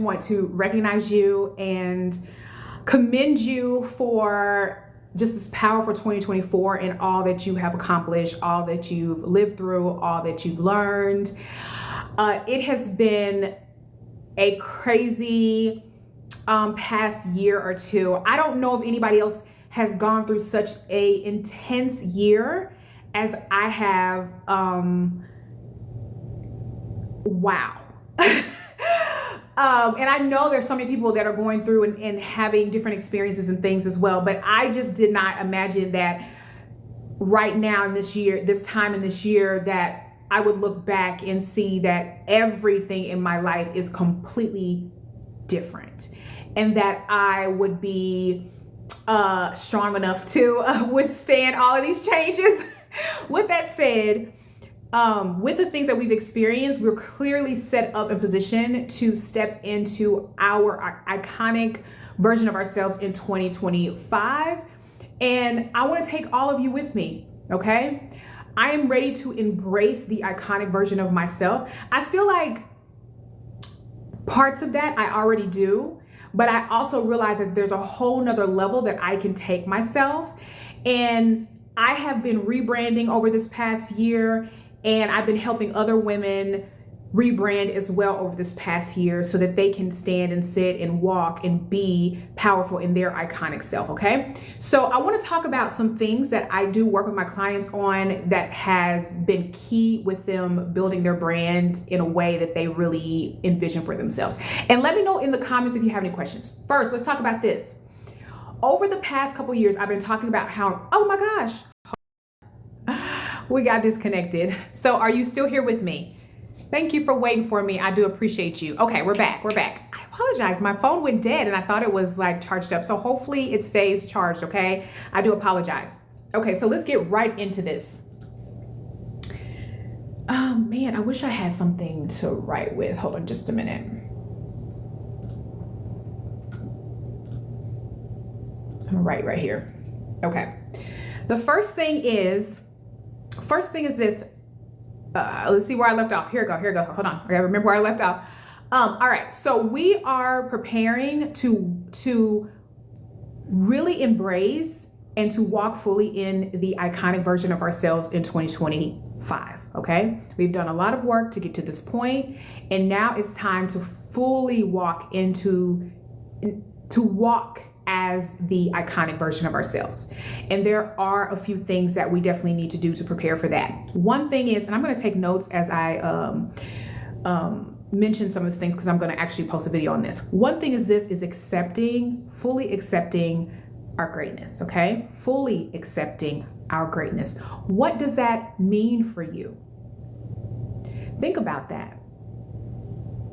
want to recognize you and commend you for just this powerful 2024 and all that you have accomplished, all that you've lived through, all that you've learned. It has been a crazy past year or two. I don't know if anybody else has gone through such a intense year as I have. Wow. And I know there's so many people that are going through and having different experiences and things as well, but I just did not imagine that right now in this year, this time in this year, that I would look back and see that everything in my life is completely different, and that I would be strong enough to withstand all of these changes. With that said, with the things that we've experienced, we're clearly set up in position to step into our iconic version of ourselves in 2025. And I want to take all of you with me, okay? I am ready to embrace the iconic version of myself. I feel like parts of that I already do, but I also realize that there's a whole nother level that I can take myself. And I have been rebranding over this past year, and I've been helping other women rebrand as well over this past year so that they can stand and sit and walk and be powerful in their iconic self, okay? So I want to talk about some things that I do work with my clients on that has been key with them building their brand in a way that they really envision for themselves. And let me know in the comments if you have any questions. First, let's talk about this. Over the past couple years, I've been talking about how, oh my gosh, we got disconnected. So are you still here with me? Thank you for waiting for me. I do appreciate you. Okay, we're back. I apologize. My phone went dead and I thought it was like charged up. So hopefully it stays charged, okay? I do apologize. Okay, so let's get right into this. Oh man, I wish I had something to write with. Hold on just a minute. I'm gonna write right here. Okay. The first thing is this. Let's see where I left off. Here we go. Hold on. I gotta remember where I left off. All right. So we are preparing to really embrace and to walk fully in the iconic version of ourselves in 2025. Okay. We've done a lot of work to get to this point, and now it's time to fully walk as the iconic version of ourselves. And there are a few things that we definitely need to do to prepare for that. One thing is, and I'm going to take notes as I mention some of these things because I'm going to actually post a video on this. One thing is fully accepting our greatness, okay? Fully accepting our greatness. What does that mean for you? Think about that.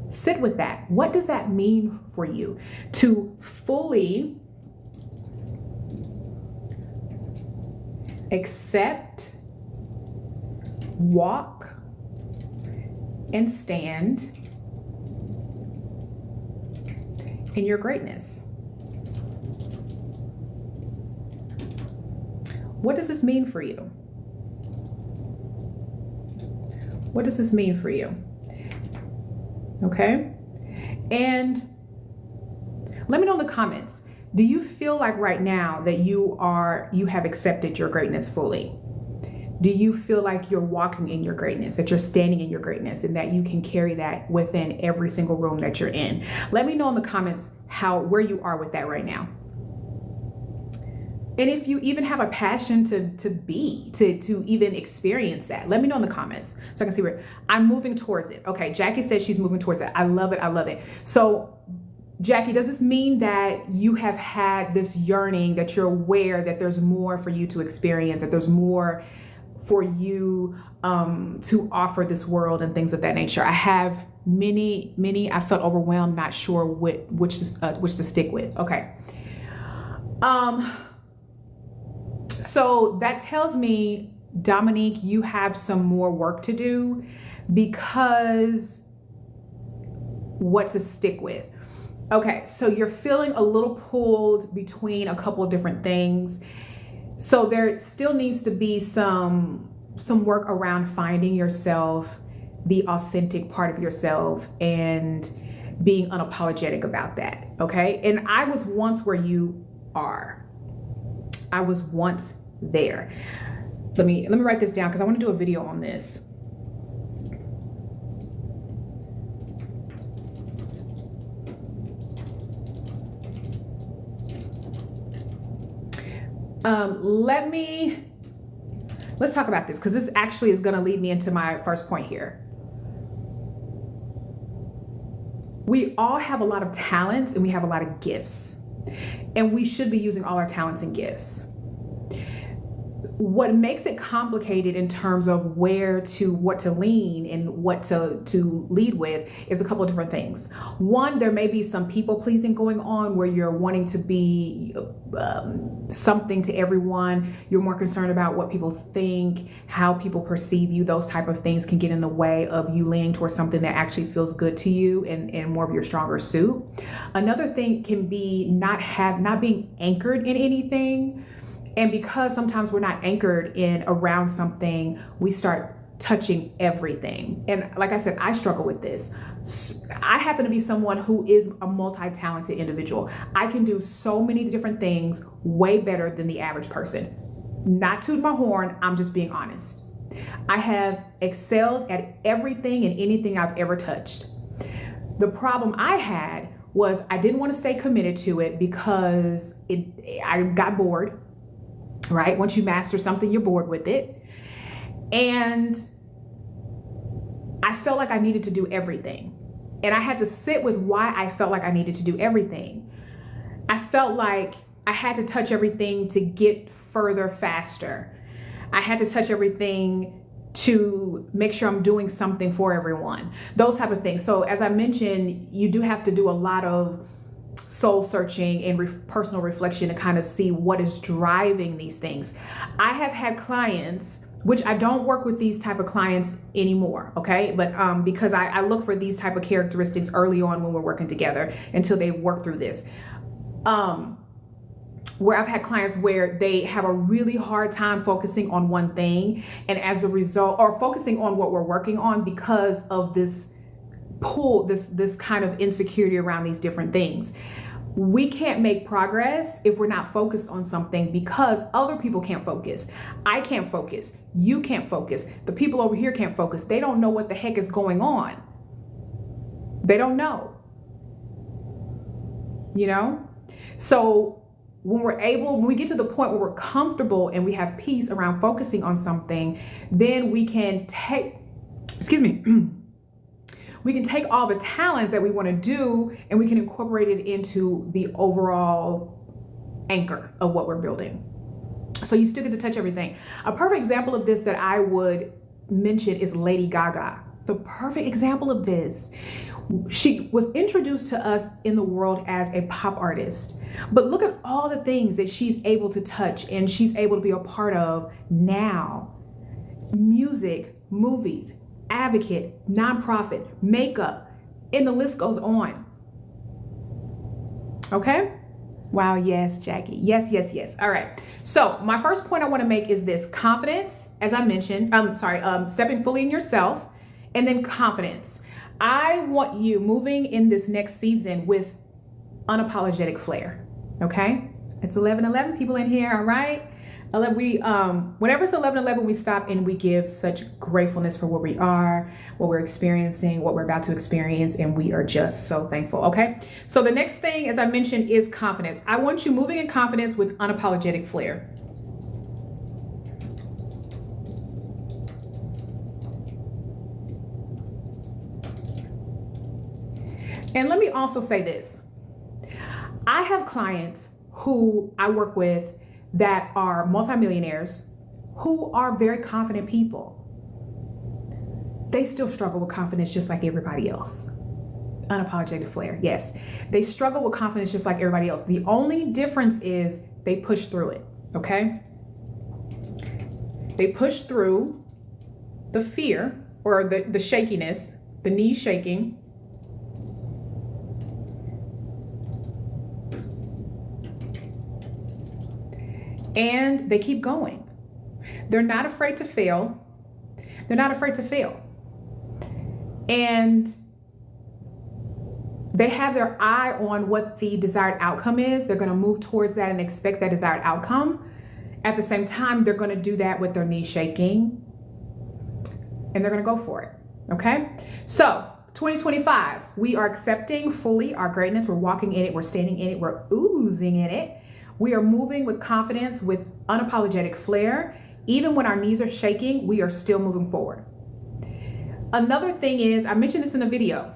Sit with that. What does that mean for you to fully accept, walk, and stand in your greatness? What does this mean for you? What does this mean for you? Okay. And let me know in the comments. Do you feel like right now that you have accepted your greatness fully? Do you feel like you're walking in your greatness, that you're standing in your greatness, and that you can carry that within every single room that you're in? Let me know in the comments where you are with that right now. And if you even have a passion to even experience that, let me know in the comments so I can see where I'm moving towards it. Okay, Jackie says she's moving towards it. I love it. I love it. So Jackie, does this mean that you have had this yearning, that you're aware that there's more for you to experience, that there's more for you to offer this world and things of that nature? I have many. I felt overwhelmed, not sure which to stick with. Okay. So that tells me, Dominique, you have some more work to do, because what to stick with. Okay, so you're feeling a little pulled between a couple of different things. So there still needs to be some work around finding yourself, the authentic part of yourself, and being unapologetic about that, okay? And I was once where you are. I was once there. Let me write this down because I want to do a video on this. Let's talk about this because this actually is going to lead me into my first point here. We all have a lot of talents and we have a lot of gifts, and we should be using all our talents and gifts. What makes it complicated in terms of what to lean and what to lead with is a couple of different things. One, there may be some people pleasing going on where you're wanting to be something to everyone. You're more concerned about what people think, how people perceive you. Those type of things can get in the way of you leaning towards something that actually feels good to you and more of your stronger suit. Another thing can be not being anchored in anything. And because sometimes we're not anchored in around something, we start touching everything. And like I said, I struggle with this. I happen to be someone who is a multi-talented individual. I can do so many different things way better than the average person. Not tooting my horn, I'm just being honest. I have excelled at everything and anything I've ever touched. The problem I had was I didn't want to stay committed to it because I got bored. Right? Once you master something, you're bored with it. And I felt like I needed to do everything. And I had to sit with why I felt like I needed to do everything. I felt like I had to touch everything to get further faster. I had to touch everything to make sure I'm doing something for everyone. Those type of things. So as I mentioned, you do have to do a lot of soul searching and personal reflection to kind of see what is driving these things. I have had clients, which I don't work with these type of clients anymore, okay? But because I look for these type of characteristics early on when we're working together until they work through this. Where I've had clients where they have a really hard time focusing on one thing, and as a result, or focusing on what we're working on because of this pull, this kind of insecurity around these different things. We can't make progress if we're not focused on something because other people can't focus. I can't focus. You can't focus. The people over here can't focus. They don't know what the heck is going on. They don't know. You know? So when we get to the point where we're comfortable and we have peace around focusing on something, then we can we can take all the talents that we want to do and we can incorporate it into the overall anchor of what we're building. So you still get to touch everything. A perfect example of this that I would mention is Lady Gaga. The perfect example of this. She was introduced to us in the world as a pop artist, but look at all the things that she's able to touch and she's able to be a part of now. Music, movies, advocate, nonprofit, makeup, and the list goes on. Okay? Wow, yes, Jackie. Yes, yes, yes. All right. So my first point I want to make is this: confidence, as I mentioned, stepping fully in yourself, and then confidence. I want you moving in this next season with unapologetic flair. Okay? It's 11:11 people in here, all right? Whenever it's 11:11, we stop and we give such gratefulness for where we are, what we're experiencing, what we're about to experience, and we are just so thankful, okay? So the next thing, as I mentioned, is confidence. I want you moving in confidence with unapologetic flair. And let me also say this. I have clients who I work with that are multimillionaires who are very confident people. They still struggle with confidence just like everybody else. Unapologetic flair, yes. They struggle with confidence just like everybody else. The only difference is they push through it, okay? They push through the fear or the shakiness, the knees shaking, and they keep going. They're not afraid to fail. They're not afraid to fail. And they have their eye on what the desired outcome is. They're going to move towards that and expect that desired outcome. At the same time, they're going to do that with their knees shaking, and they're going to go for it. Okay. So 2025, we are accepting fully our greatness. We're walking in it. We're standing in it. We're oozing in it. We are moving with confidence, with unapologetic flair. Even when our knees are shaking, we are still moving forward. Another thing is, I mentioned this in a video,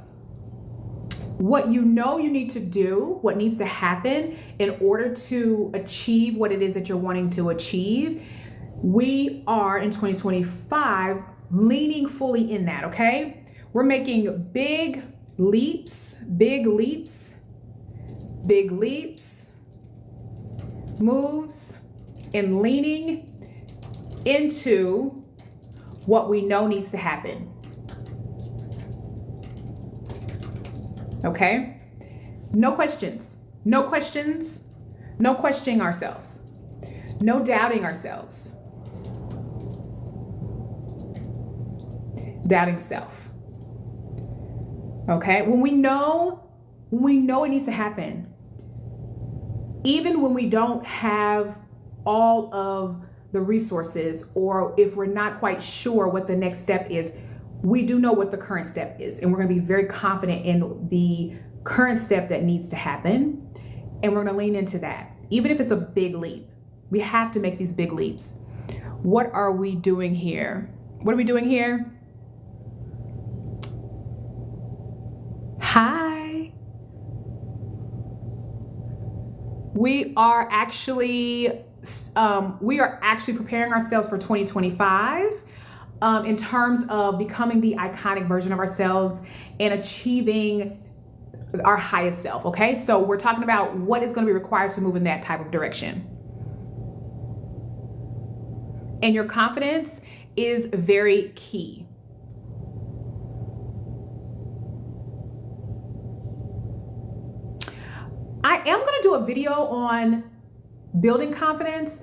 what you know you need to do, what needs to happen in order to achieve what it is that you're wanting to achieve. We are in 2025 leaning fully in that, okay? We're making big leaps, moves, and leaning into what we know needs to happen. Okay? No questions, no questioning ourselves, no doubting ourselves, doubting self. Okay? When we know it needs to happen, even when we don't have all of the resources, or if we're not quite sure what the next step is, we do know what the current step is, and we're going to be very confident in the current step that needs to happen, and we're going to lean into that. Even if it's a big leap, we have to make these big leaps. What are we doing here? What are we doing here? Hi. We are actually preparing ourselves for 2025 in terms of becoming the iconic version of ourselves and achieving our highest self. Okay, so we're talking about what is going to be required to move in that type of direction. And your confidence is very key. I am going to do a video on building confidence.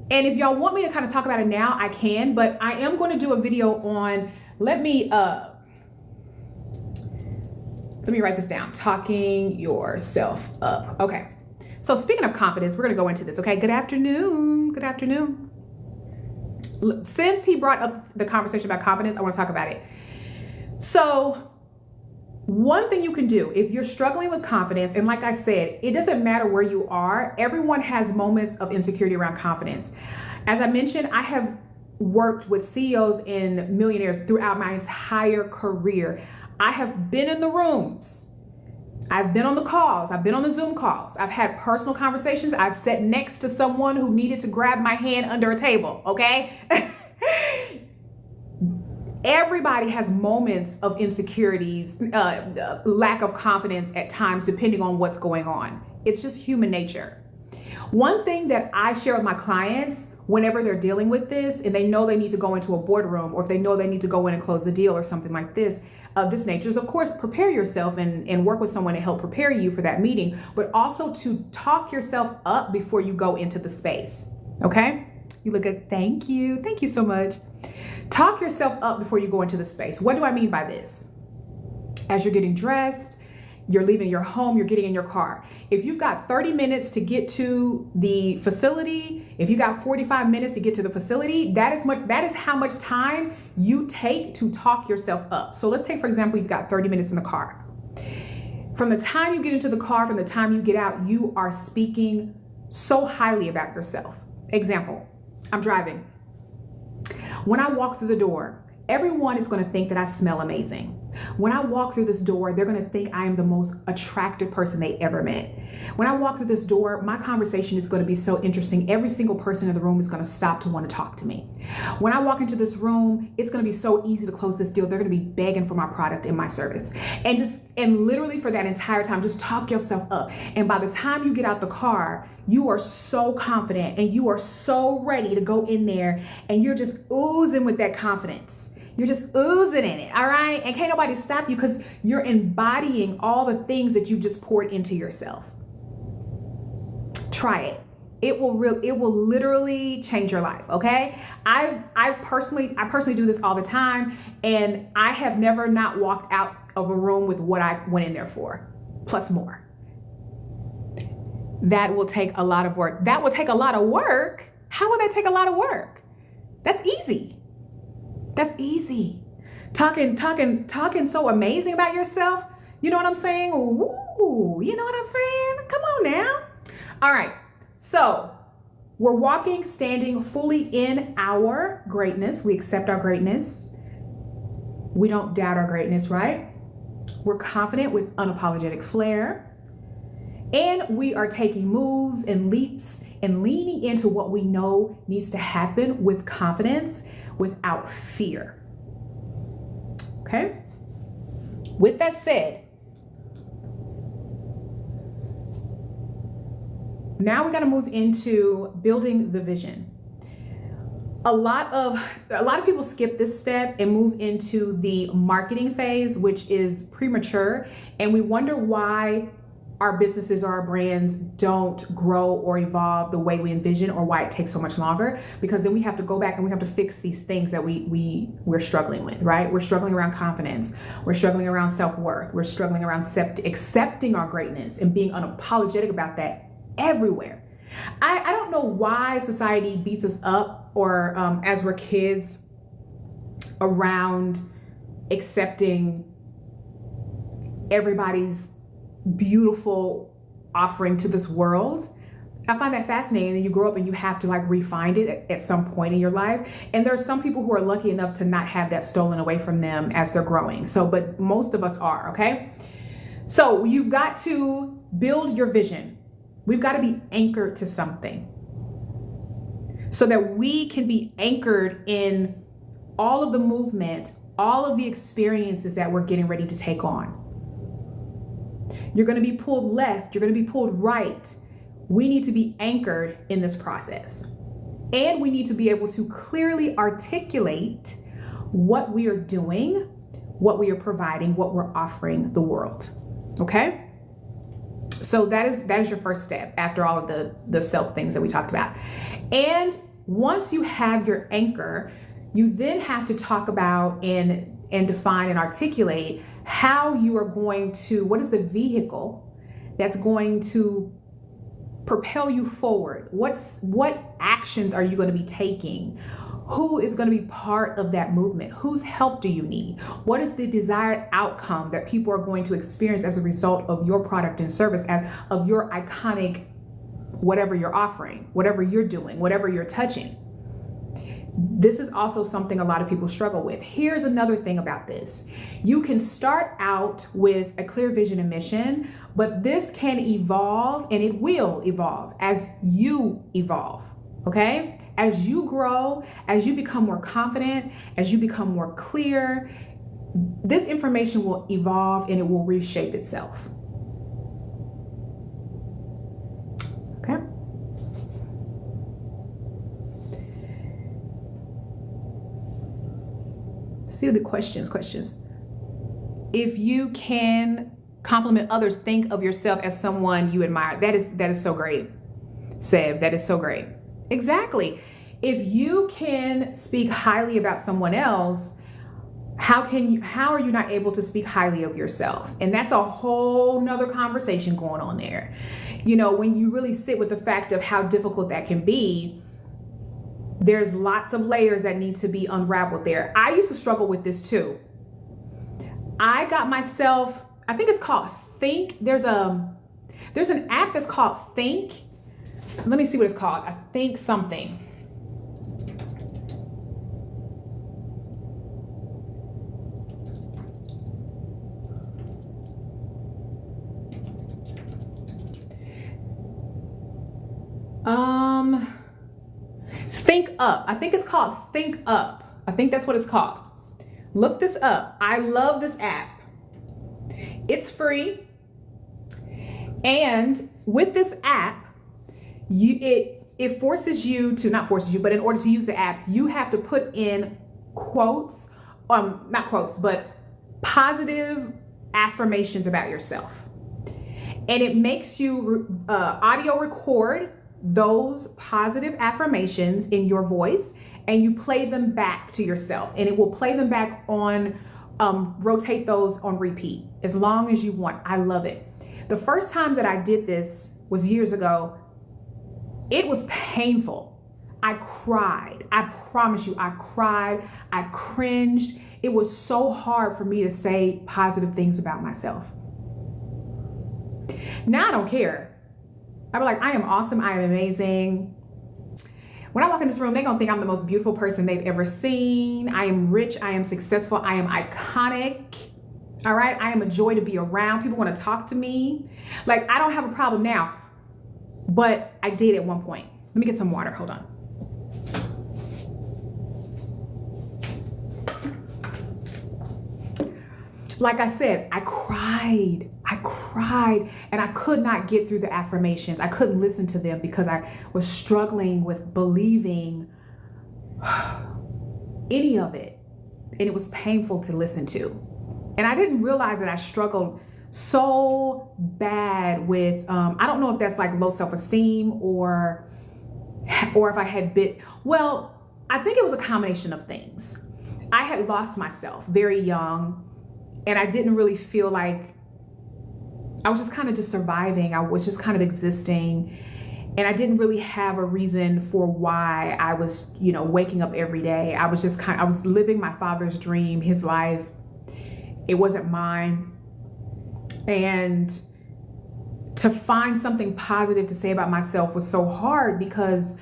And if y'all want me to kind of talk about it now, I can, but I am going to do a video on, let me write this down. Talking yourself up. Okay. So speaking of confidence, we're going to go into this. Okay. Good afternoon. Good afternoon. Since he brought up the conversation about confidence, I want to talk about it. So one thing you can do if you're struggling with confidence, and like I said, it doesn't matter where you are. Everyone has moments of insecurity around confidence. As I mentioned, I have worked with CEOs and millionaires throughout my entire career. I have been in the rooms. I've been on the calls. I've been on the Zoom calls. I've had personal conversations. I've sat next to someone who needed to grab my hand under a table, okay? Everybody has moments of insecurities, lack of confidence at times, depending on what's going on. It's just human nature. One thing that I share with my clients whenever they're dealing with this and they know they need to go into a boardroom, or if they know they need to go in and close a deal or something like this, of this nature, is of course prepare yourself and work with someone to help prepare you for that meeting, but also to talk yourself up before you go into the space. Okay? You look good. Thank you. Thank you so much. Talk yourself up before you go into the space. What do I mean by this? As you're getting dressed, you're leaving your home, you're getting in your car. If you've got 30 minutes to get to the facility, if you got 45 minutes to get to the facility, that is how much time you take to talk yourself up. So let's take, for example, you've got 30 minutes in the car. From the time you get into the car, from the time you get out, you are speaking so highly about yourself. Example, I'm driving. When I walk through the door, everyone is going to think that I smell amazing. When I walk through this door, they're going to think I am the most attractive person they ever met. When I walk through this door, my conversation is going to be so interesting. Every single person in the room is going to stop to want to talk to me. When I walk into this room, it's going to be so easy to close this deal. They're going to be begging for my product and my service. And literally for that entire time, just talk yourself up. And by the time you get out the car, you are so confident and you are so ready to go in there, and you're just oozing with that confidence. You're just oozing in it, all right? And can't nobody stop you because you're embodying all the things that you just poured into yourself. Try it. It will literally change your life, okay? I personally do this all the time, and I have never not walked out of a room with what I went in there for. plus more. That will take a lot of work. That will take a lot of work? How will that take a lot of work? That's easy. That's easy. Talking so amazing about yourself. You know what I'm saying? Ooh, you know what I'm saying? Come on now. All right. So we're walking, standing fully in our greatness. We accept our greatness. We don't doubt our greatness, right? We're confident with unapologetic flair. And we are taking moves and leaps and leaning into what we know needs to happen with confidence, without fear. Okay? With that said, now we got to move into building the vision. A lot of people skip this step and move into the marketing phase, which is premature, and we wonder why our businesses or our brands don't grow or evolve the way we envision, or why it takes so much longer, because then we have to go back and we have to fix these things that we're struggling with, right? We're struggling around confidence. We're struggling around self-worth. We're struggling around accepting our greatness and being unapologetic about that everywhere. I don't know why society beats us up, or as we're kids, around accepting everybody's beautiful offering to this world. I find that fascinating. And you grow up and you have to refine it at some point in your life. And there are some people who are lucky enough to not have that stolen away from them as they're growing. So, but most of us are, okay? So you've got to build your vision. We've got to be anchored to something so that we can be anchored in all of the movement, all of the experiences that we're getting ready to take on. You're going to be pulled left. You're going to be pulled right. We need to be anchored in this process. And we need to be able to clearly articulate what we are doing, what we are providing, what we're offering the world. Okay? So that is your first step after all of the self things that we talked about. And once you have your anchor, you then have to talk about and define and articulate how you are going to, what is the vehicle that's going to propel you forward? What actions are you going to be taking? Who is going to be part of that movement? Whose help do you need? What is the desired outcome that people are going to experience as a result of your product and service, and of your iconic, whatever you're offering, whatever you're doing, whatever you're touching? This is also something a lot of people struggle with. Here's another thing about this. You can start out with a clear vision and mission, but this can evolve, and it will evolve as you evolve, okay? As you grow, as you become more confident, as you become more clear, this information will evolve and it will reshape itself. Okay? See the questions. If you can compliment others, think of yourself as someone you admire. That is so great. Seb, that is so great. Exactly. If you can speak highly about someone else, how are you not able to speak highly of yourself? And that's a whole nother conversation going on there. You know, when you really sit with the fact of how difficult that can be, there's lots of layers that need to be unraveled there. I used to struggle with this too. I got myself, I think it's called Think. There's an app that's called Think. Let me see what it's called. I think something. Think Up. I think it's called Think Up. I think that's what it's called. Look this up. I love this app. It's free. And with this app, it forces you to, not forces you, but in order to use the app, you have to put in quotes, not quotes, but positive affirmations about yourself. And it makes you audio record those positive affirmations in your voice, and you play them back to yourself, and it will play them back on, rotate those on repeat as long as you want. I love it. The first time that I did this was years ago. It was painful. I cried. I promise you, I cried. I cringed. It was so hard for me to say positive things about myself. Now I don't care. I be like, I am awesome. I am amazing. When I walk in this room, they're gonna think I'm the most beautiful person they've ever seen. I am rich. I am successful. I am iconic. All right. I am a joy to be around. People want to talk to me. Like, I don't have a problem now, but I did at one point. Let me get some water. Hold on. Like I said, I cried, and I could not get through the affirmations. I couldn't listen to them because I was struggling with believing any of it. And it was painful to listen to. And I didn't realize that I struggled so bad with, I don't know if that's like low self-esteem or if I had well, I think it was a combination of things. I had lost myself very young. And I didn't really feel like, I was just kind of just surviving. I was just kind of existing. And I didn't really have a reason for why I was, waking up every day. I was just I was living my father's dream, his life. It wasn't mine. And to find something positive to say about myself was so hard because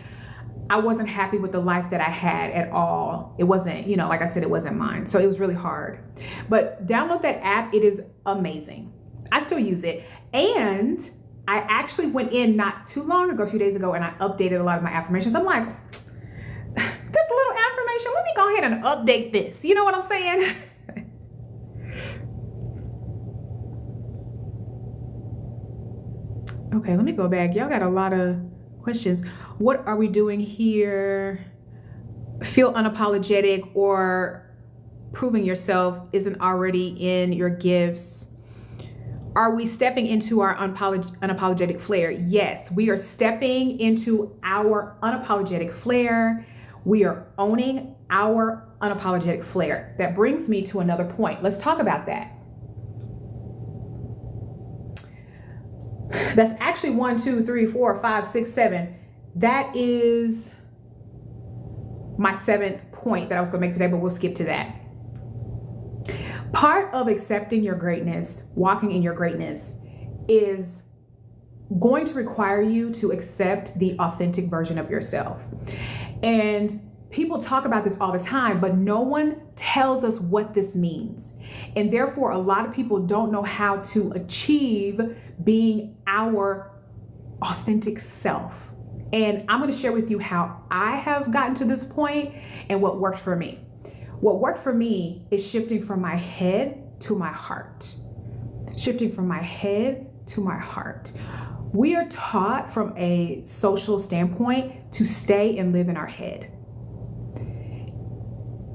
I wasn't happy with the life that I had at all. It wasn't, like I said, it wasn't mine. So it was really hard. But download that app. It is amazing. I still use it. And I actually went in not too long ago, a few days ago, and I updated a lot of my affirmations. I'm like, this little affirmation, let me go ahead and update this. You know what I'm saying? Okay, let me go back. Y'all got a lot of questions. What are we doing here? Feel unapologetic or proving yourself isn't already in your gifts. Are we stepping into our unapologetic flair? Yes, we are stepping into our unapologetic flair. We are owning our unapologetic flair. That brings me to another point. Let's talk about that. That's actually 1, 2, 3, 4, 5, 6, 7. That is my 7th point that I was going to make today, but we'll skip to that. Part of accepting your greatness, walking in your greatness, is going to require you to accept the authentic version of yourself. And people talk about this all the time, but no one tells us what this means. And therefore, a lot of people don't know how to achieve being our authentic self. And I'm going to share with you how I have gotten to this point and what worked for me. What worked for me is shifting from my head to my heart. Shifting from my head to my heart. We are taught from a social standpoint to stay and live in our head.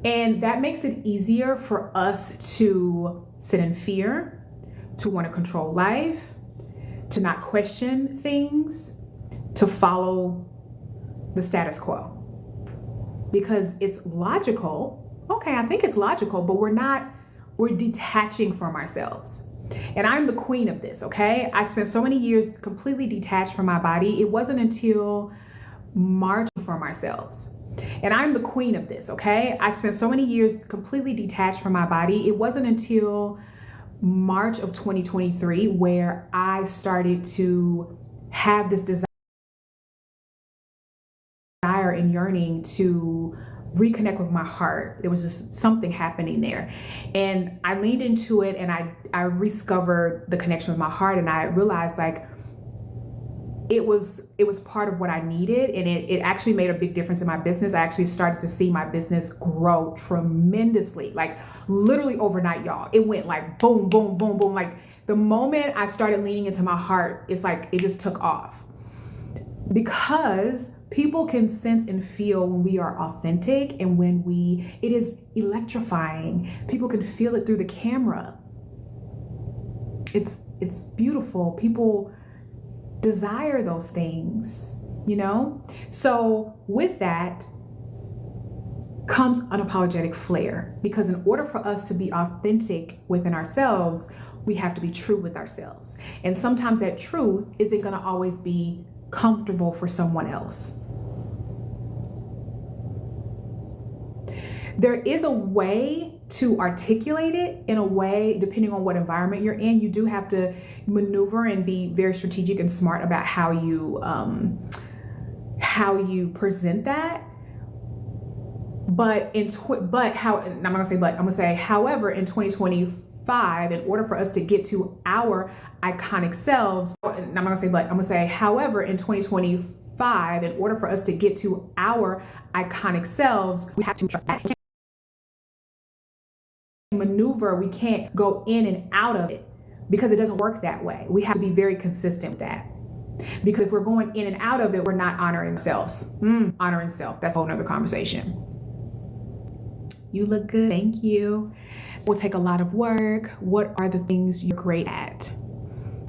And that makes it easier for us to sit in fear, to want to control life, to not question things, to follow the status quo. Because it's logical. Okay, I think it's logical, but we're detaching from ourselves. And I'm the queen of this, okay? I spent so many years completely detached from my body. It wasn't until March from ourselves. And I'm the queen of this, okay? I spent so many years completely detached from my body. It wasn't until March of 2023 where I started to have this desire and yearning to reconnect with my heart. There was just something happening there. And I leaned into it and I rediscovered the connection with my heart, and I realized like it was part of what I needed, and it actually made a big difference in my business. I actually started to see my business grow tremendously, like literally overnight, y'all. It went like boom, boom, boom, boom. Like the moment I started leaning into my heart, it's like it just took off. Because people can sense and feel when we are authentic, and when it is electrifying. People can feel it through the camera. It's beautiful. People desire those things, you know? So with that comes unapologetic flair, because in order for us to be authentic within ourselves, we have to be true with ourselves. And sometimes that truth isn't going to always be comfortable for someone else. There is a way to articulate it in a way, depending on what environment you're in. You do have to maneuver and be very strategic and smart about how you present that. But I'm gonna say, however, in 2025, in order for us to get to our iconic selves, however, in 2025, in order for us to get to our iconic selves, we have to trust that. Maneuver, we can't go in and out of it because it doesn't work that way. We have to be very consistent with that. Because if we're going in and out of it, we're not honoring ourselves. Honoring self, that's a whole nother conversation. You look good, thank you. Will take a lot of work. What are the things you're great at?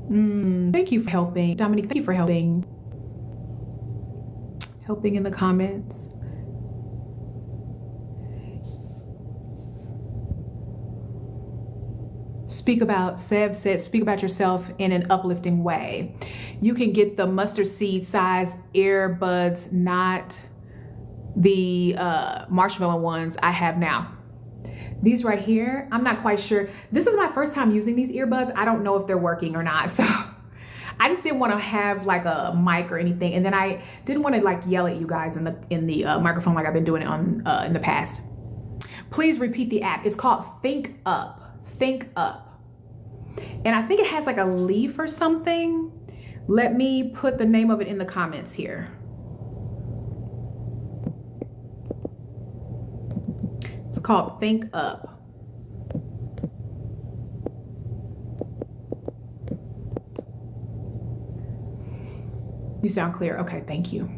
Thank you for helping. Dominique, thank you for helping. Helping in the comments. Sev said, speak about yourself in an uplifting way. You can get the mustard seed size earbuds, not the marshmallow ones I have now. These right here, I'm not quite sure. This is my first time using these earbuds. I don't know if they're working or not. So I just didn't want to have like a mic or anything. And then I didn't want to like yell at you guys in the microphone like I've been doing it on in the past. Please repeat the app. It's called Think Up. Think Up. And I think it has like a leaf or something. Let me put the name of it in the comments here. It's called Think Up. You sound clear. Okay, thank you.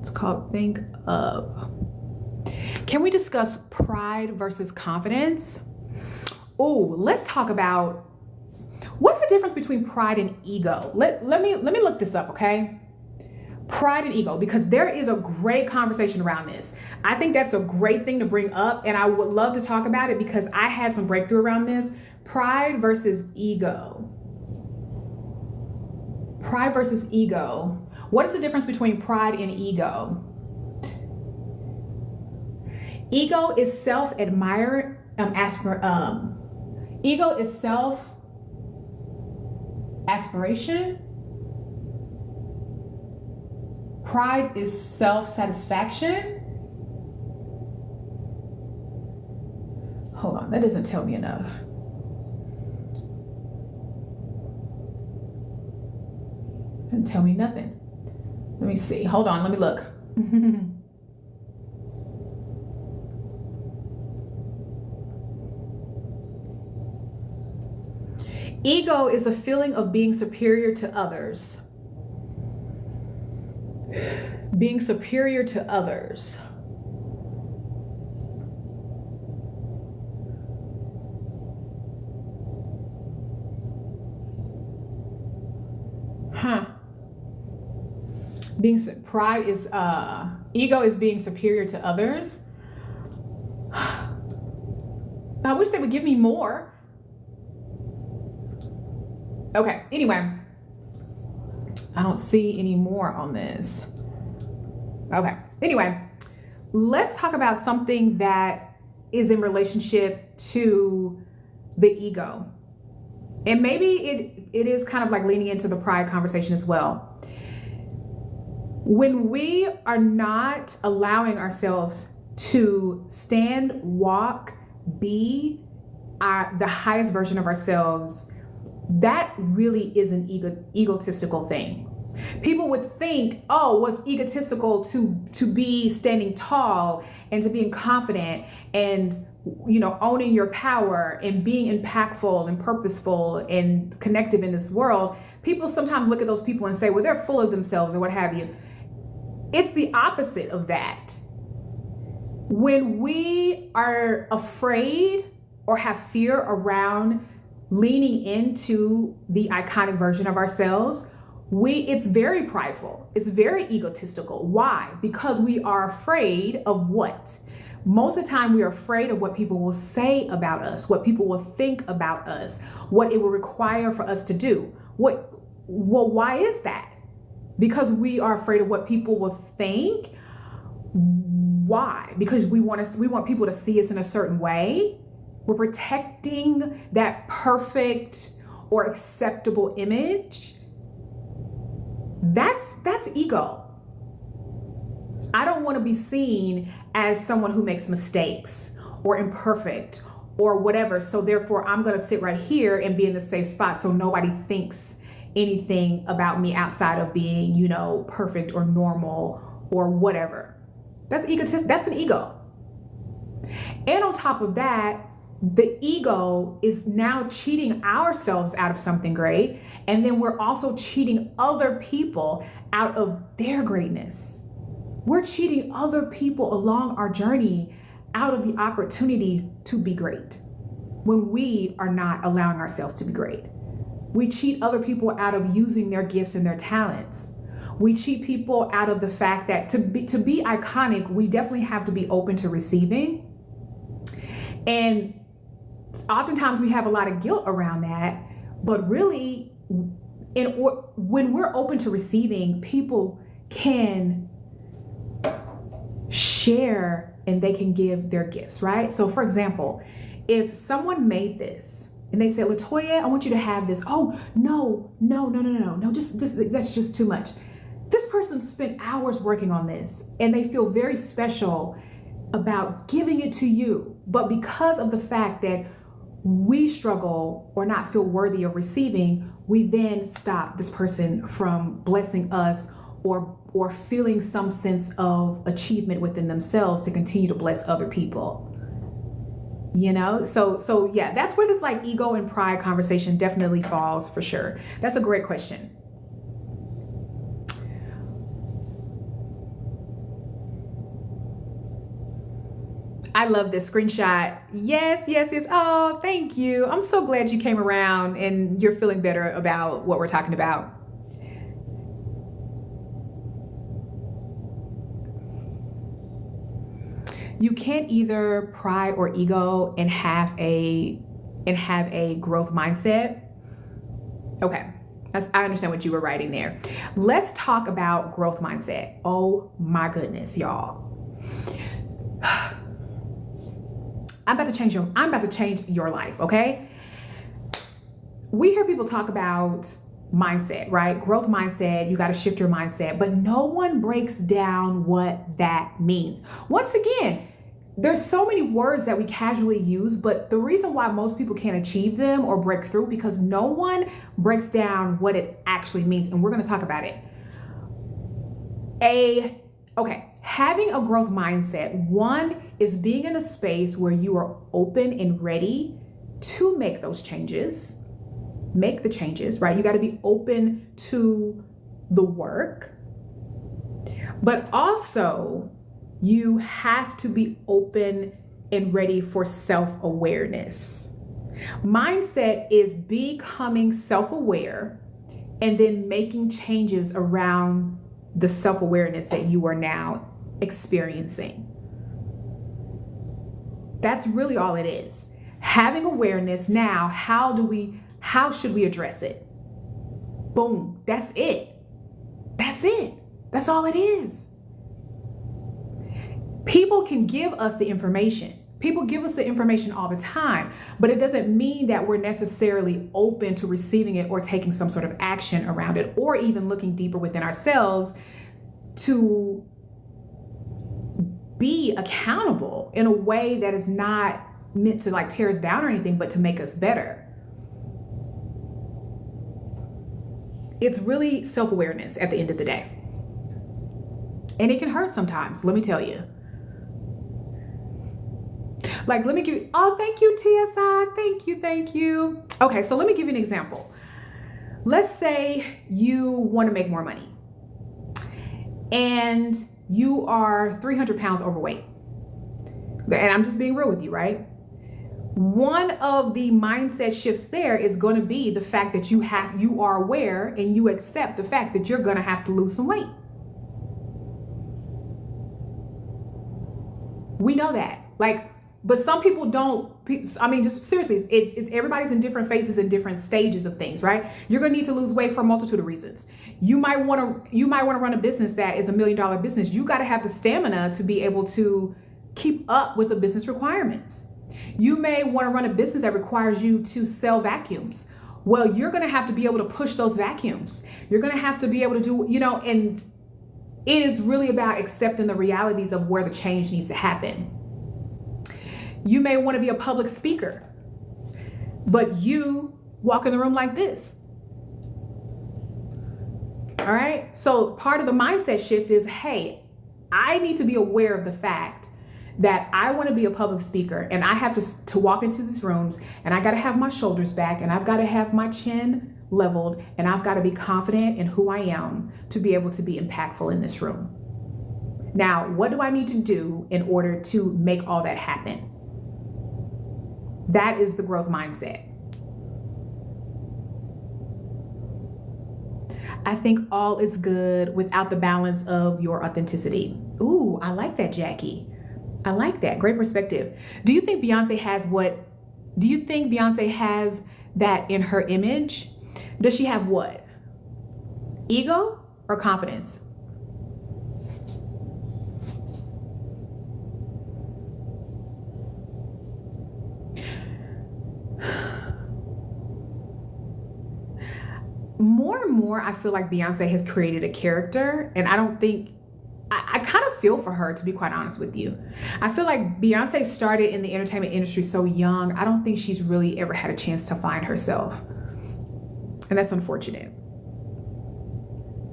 It's called Think Up. Can we discuss pride versus confidence? Oh, let's talk about what's the difference between pride and ego. Let me look this up, okay? Pride and ego, because there is a great conversation around this. I think that's a great thing to bring up, and I would love to talk about it because I had some breakthrough around this. Pride versus ego. Pride versus ego. What is the difference between pride and ego? Ego is self-admiring, ego is self-aspiration. Pride is self-satisfaction. Hold on, that doesn't tell me enough. Doesn't tell me nothing. Let me see, hold on, let me look. Ego is a feeling of being superior to others. Being superior to others. Pride is ego is being superior to others. I wish they would give me more. Okay, anyway, I don't see any more on this. Okay, anyway, let's talk about something that is in relationship to the ego. And maybe it is kind of like leaning into the pride conversation as well. When we are not allowing ourselves to stand, walk, be the highest version of ourselves, that really is an egotistical thing. People would think, oh, what's egotistical to be standing tall and to being confident and, you know, owning your power and being impactful and purposeful and connective in this world. People sometimes look at those people and say, well, they're full of themselves or what have you. It's the opposite of that. When we are afraid or have fear around leaning into the iconic version of ourselves, it's very prideful. It's very egotistical. Why? Because we are afraid of what? Most of the time, we are afraid of what people will say about us, what people will think about us, what it will require for us to do. Well, why is that? Because we are afraid of what people will think. Why? Because we want people to see us in a certain way. We're protecting that perfect or acceptable image. That's ego. I don't want to be seen as someone who makes mistakes or imperfect or whatever. So therefore, I'm going to sit right here and be in the safe spot so nobody thinks anything about me outside of being, perfect or normal or whatever. That's egotist. That's an ego. And on top of that, the ego is now cheating ourselves out of something great. And then we're also cheating other people out of their greatness. We're cheating other people along our journey out of the opportunity to be great when we are not allowing ourselves to be great. We cheat other people out of using their gifts and their talents. We cheat people out of the fact that to be iconic, we definitely have to be open to receiving. And oftentimes we have a lot of guilt around that, but really, when we're open to receiving, people can share and they can give their gifts, right? So for example, if someone made this and they said, Latoya, I want you to have this. Oh, no, just that's just too much. This person spent hours working on this and they feel very special about giving it to you. But because of the fact that we struggle or not feel worthy of receiving, we then stop this person from blessing us or feeling some sense of achievement within themselves to continue to bless other people. So yeah, that's where this like ego and pride conversation definitely falls for sure. That's a great question. I love this screenshot. Yes. Oh, thank you. I'm so glad you came around and you're feeling better about what we're talking about. You can't either pride or ego and have a growth mindset. Okay, I understand what you were writing there. Let's talk about growth mindset. Oh my goodness, y'all. I'm about to change your life, okay? We hear people talk about mindset, right? Growth mindset, you got to shift your mindset, but no one breaks down what that means. Once again, there's so many words that we casually use, but the reason why most people can't achieve them or break through because no one breaks down what it actually means, and we're going to talk about it. Having a growth mindset, one is being in a space where you are open and ready to make those changes. Make the changes, right? You got to be open to the work, but also you have to be open and ready for self-awareness. Mindset is becoming self-aware and then making changes around the self-awareness that you are now experiencing. That's really all it is. Having awareness now, how should we address it? Boom, that's it. That's all it is. People can give us the information. People give us the information all the time, but it doesn't mean that we're necessarily open to receiving it or taking some sort of action around it, or even looking deeper within ourselves to be accountable in a way that is not meant to like tear us down or anything, but to make us better. It's really self-awareness at the end of the day. And it can hurt sometimes, let me tell you. Like, let me give you, oh, thank you, TSI. Thank you. Okay, so let me give you an example. Let's say you want to make more money and you are 300 pounds overweight. And I'm just being real with you, right? One of the mindset shifts there is going to be the fact that you are aware and you accept the fact that you're going to have to lose some weight. We know that. Like, but some people don't. I mean, just seriously, it's everybody's in different phases and different stages of things, right? You're gonna need to lose weight for a multitude of reasons. You might want to run a business that is $1 million business. You got to have the stamina to be able to keep up with the business requirements. You may want to run a business that requires you to sell vacuums. Well, you're going to have to be able to push those vacuums. You're going to have to be able to do, and it is really about accepting the realities of where the change needs to happen. You may want to be a public speaker, but you walk in the room like this. All right. So part of the mindset shift is, hey, I need to be aware of the fact that I want to be a public speaker, and I have to walk into these rooms, and I got to have my shoulders back, and I've got to have my chin leveled, and I've got to be confident in who I am to be able to be impactful in this room. Now, what do I need to do in order to make all that happen? That is the growth mindset. I think all is good without the balance of your authenticity. Ooh, I like that, Jackie. I like that. Great perspective. Do you think Beyonce has that in her image? Does she have what? Ego or confidence? More and more, I feel like Beyonce has created a character, and I don't think, I kind of feel for her, to be quite honest with you. I feel like Beyonce started in the entertainment industry so young. I don't think she's really ever had a chance to find herself. And that's unfortunate.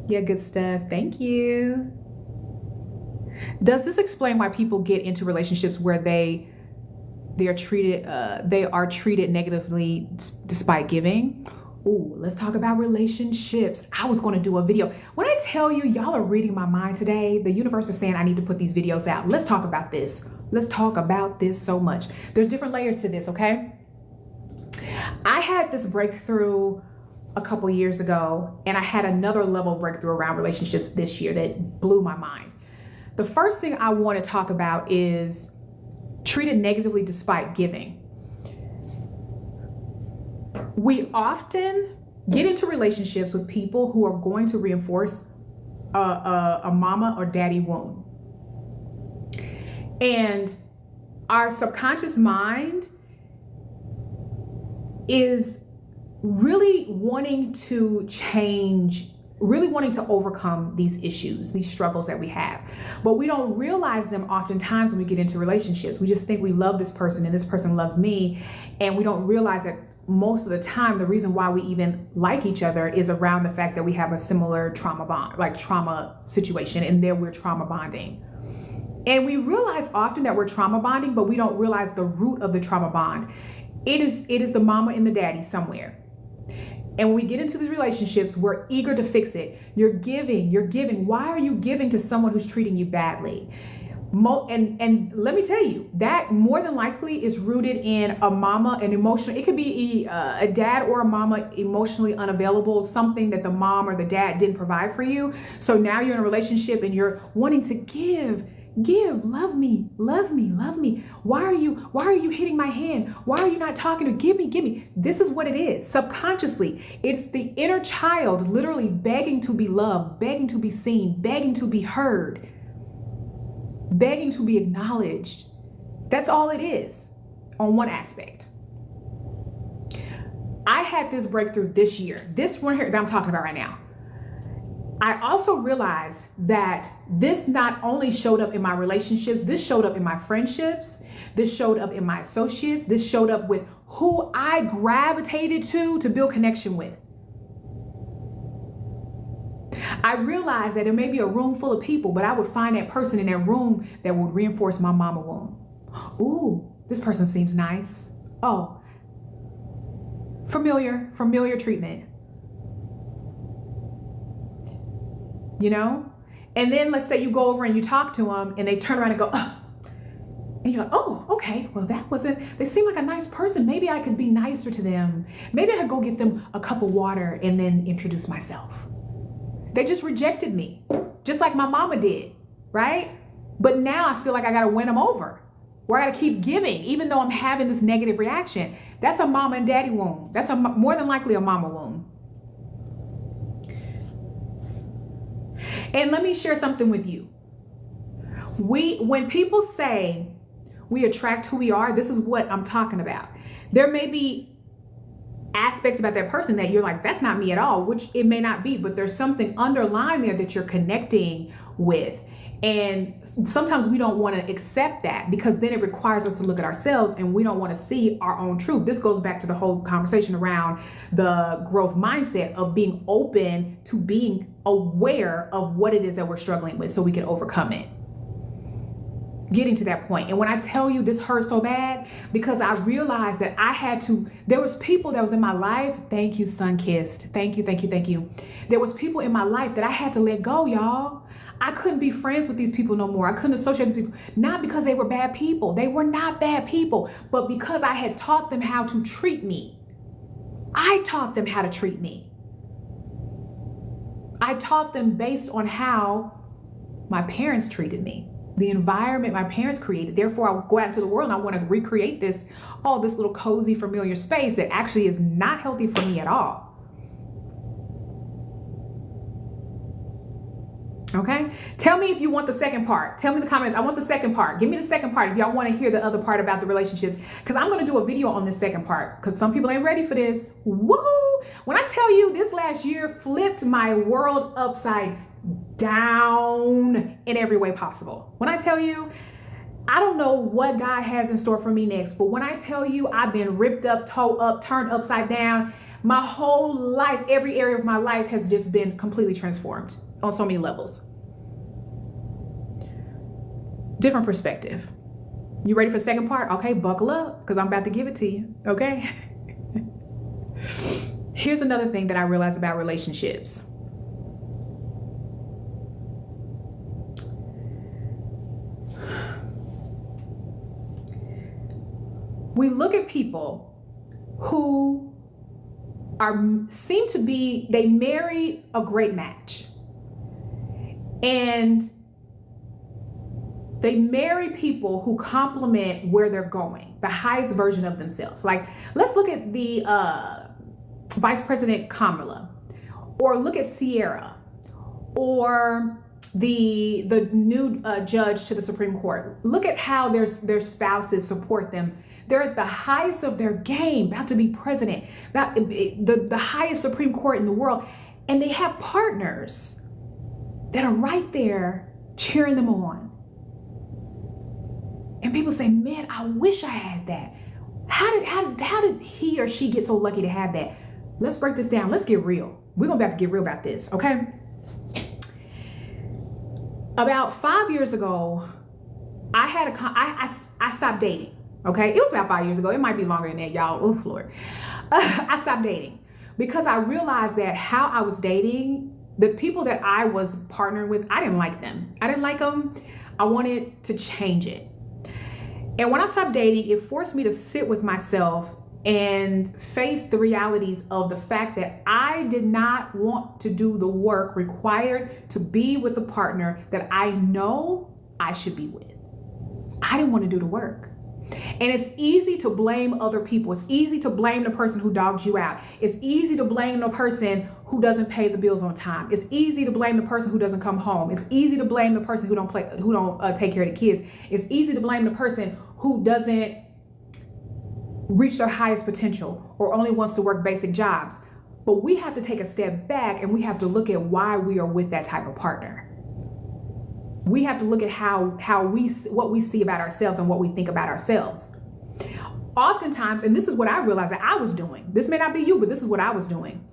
Yeah, good stuff. Thank you. Does this explain why people get into relationships where they are treated negatively despite giving? Ooh, let's talk about relationships. I was going to do a video. When I tell you, y'all are reading my mind today, the universe is saying I need to put these videos out. Let's talk about this. Let's talk about this so much. There's different layers to this, okay? I had this breakthrough a couple years ago, and I had another level breakthrough around relationships this year that blew my mind. The first thing I want to talk about is treated negatively despite giving. We often get into relationships with people who are going to reinforce a mama or daddy wound. And our subconscious mind is really wanting to change, really wanting to overcome these issues, these struggles that we have. But we don't realize them oftentimes when we get into relationships. We just think we love this person and this person loves me. And we don't realize that most of the time, the reason why we even like each other is around the fact that we have a similar trauma bond, like trauma situation, and then we're trauma bonding. And we realize often that we're trauma bonding, but we don't realize the root of the trauma bond. It is the mama and the daddy somewhere. And when we get into these relationships, we're eager to fix it. You're giving. Why are you giving to someone who's treating you badly? And let me tell you, that more than likely is rooted in a mama, an emotional, it could be a dad or a mama emotionally unavailable, something that the mom or the dad didn't provide for you. So now you're in a relationship and you're wanting to give, love me. Why are you hitting my hand? Why are you not talking to give me? This is what it is. Subconsciously, it's the inner child literally begging to be loved, begging to be seen, begging to be heard, begging to be acknowledged. That's all it is on one aspect. I had this breakthrough this year, this one here that I'm talking about right now. I also realized that this not only showed up in my relationships, this showed up in my friendships, this showed up in my associates, this showed up with who I gravitated to build connection with. I realized that there may be a room full of people, but I would find that person in that room that would reinforce my mama wound. Ooh, this person seems nice. Oh, familiar treatment. You know? And then let's say you go over and you talk to them and they turn around and go, oh. And you're like, oh, okay, well they seem like a nice person. Maybe I could be nicer to them. Maybe I could go get them a cup of water and then introduce myself. They just rejected me, just like my mama did, right? But now I feel like I got to win them over, where I got to keep giving, even though I'm having this negative reaction. That's a mama and daddy wound. That's more than likely a mama wound. And let me share something with you. When people say we attract who we are, this is what I'm talking about. There may be aspects about that person that you're like, that's not me at all, which it may not be, but there's something underlying there that you're connecting with. And sometimes we don't want to accept that, because then it requires us to look at ourselves, and we don't want to see our own truth. This goes back to the whole conversation around the growth mindset of being open to being aware of what it is that we're struggling with so we can overcome it. Getting to that point. And when I tell you this hurt so bad, because I realized that there was people that was in my life. Thank you, Sunkissed. Thank you, thank you, thank you. There was people in my life that I had to let go, y'all. I couldn't be friends with these people no more. I couldn't associate with people, not because they were bad people. They were not bad people, but because I had taught them how to treat me. I taught them how to treat me. I taught them based on how my parents treated me, the environment my parents created. Therefore, I go out into the world and I want to recreate this little cozy, familiar space that actually is not healthy for me at all. Okay, tell me if you want the second part. Tell me in the comments, I want the second part. Give me the second part if y'all want to hear the other part about the relationships, because I'm going to do a video on this second part, because some people ain't ready for this. Woo! When I tell you this last year flipped my world upside down in every way possible. When I tell you, I don't know what God has in store for me next, but when I tell you I've been ripped up, towed up, turned upside down, my whole life, every area of my life has just been completely transformed on so many levels. Different perspective. You ready for the second part? Okay, buckle up, because I'm about to give it to you. Okay. Here's another thing that I realized about relationships. We look at people who they marry a great match. And they marry people who complement where they're going, the highest version of themselves. Like, let's look at the Vice President Kamala, or look at Sierra, or the new judge to the Supreme Court. Look at how their spouses support them. They're at the highest of their game, about to be president, about the highest Supreme Court in the world, and they have partners that are right there cheering them on. And people say, man, I wish I had that. How did he or she get so lucky to have that? Let's break this down. Let's get real. We're going to have to get real about this, okay? About 5 years ago, I stopped dating, okay? It was about 5 years ago. It might be longer than that, y'all. Oh, Lord. I stopped dating because I realized that how I was dating, the people that I was partnering with, I didn't like them. I didn't like them. I wanted to change it. And when I stopped dating, it forced me to sit with myself and face the realities of the fact that I did not want to do the work required to be with a partner that I know I should be with. I didn't want to do the work. And it's easy to blame other people. It's easy to blame the person who dogs you out. It's easy to blame the person who doesn't pay the bills on time. It's easy to blame the person who doesn't come home. It's easy to blame the person who don't take care of the kids. It's easy to blame the person who doesn't reach their highest potential or only wants to work basic jobs. But we have to take a step back and we have to look at why we are with that type of partner. We have to look at what we see about ourselves and what we think about ourselves. Oftentimes, and this is what I realized that I was doing. This may not be you, but this is what I was doing.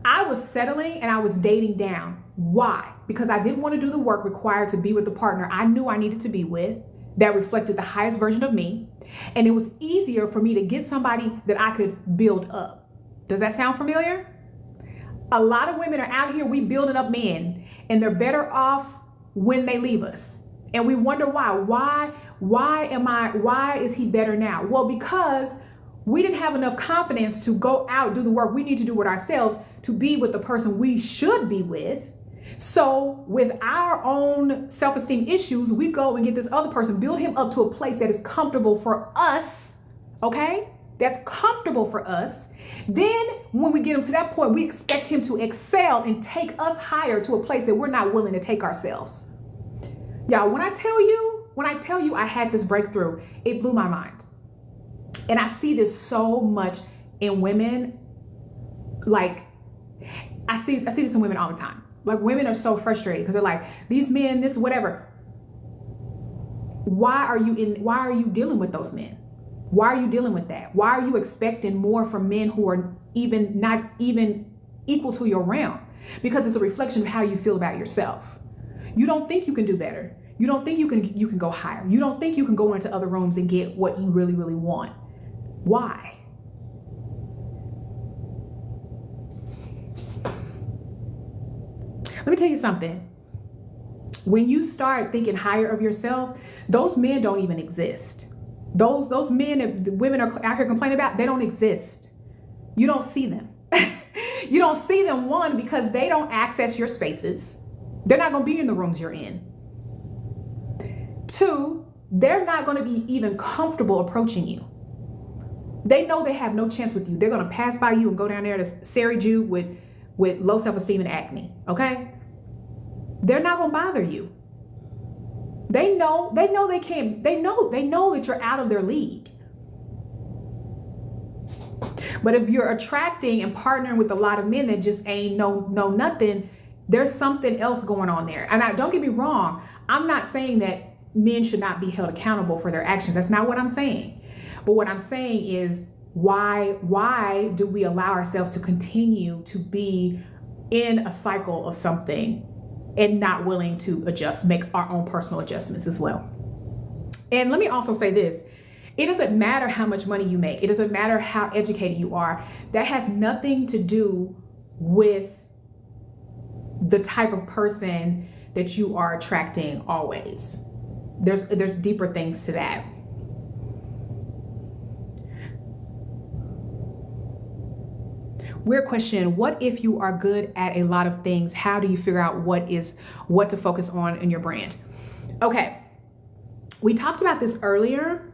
I was settling and I was dating down. Why? Because I didn't want to do the work required to be with the partner I knew I needed to be with that reflected the highest version of me. And it was easier for me to get somebody that I could build up. Does that sound familiar? A lot of women are out here, we building up men, and they're better off when they leave us. And we wonder why is he better now? Well, because we didn't have enough confidence to go out, do the work we need to do with ourselves to be with the person we should be with. So with our own self-esteem issues, we go and get this other person, build him up to a place that is comfortable for us, okay? That's comfortable for us. Then when we get him to that point, we expect him to excel and take us higher to a place that we're not willing to take ourselves. Y'all, when I tell you I had this breakthrough, it blew my mind. And I see this so much in women. Like, I see this in women all the time. Like, women are so frustrated because they're like, these men, this, whatever. Why are you dealing with those men? Why are you dealing with that? Why are you expecting more from men who are not even equal to your realm? Because it's a reflection of how you feel about yourself. You don't think you can do better. You don't think you can go higher. You don't think you can go into other rooms and get what you really, really want. Why? Let me tell you something. When you start thinking higher of yourself, those men don't even exist. Those men that the women are out here complaining about, they don't exist. You don't see them. You don't see them, one, because they don't access your spaces. They're not going to be in the rooms you're in. Two, they're not going to be even comfortable approaching you. They know they have no chance with you. They're going to pass by you and go down there to serrage you with low self-esteem and acne, okay? They're not going to bother you. They know they can't, they know that you're out of their league. But if you're attracting and partnering with a lot of men that just ain't know nothing, there's something else going on there. And don't get me wrong, I'm not saying that men should not be held accountable for their actions. That's not what I'm saying. But what I'm saying is, why do we allow ourselves to continue to be in a cycle of something and not willing to adjust, make our own personal adjustments as well? And let me also say this. It doesn't matter how much money you make. It doesn't matter how educated you are. That has nothing to do with the type of person that you are attracting always. There's deeper things to that. Weird question. What if you are good at a lot of things? How do you figure out what to focus on in your brand? Okay. We talked about this earlier.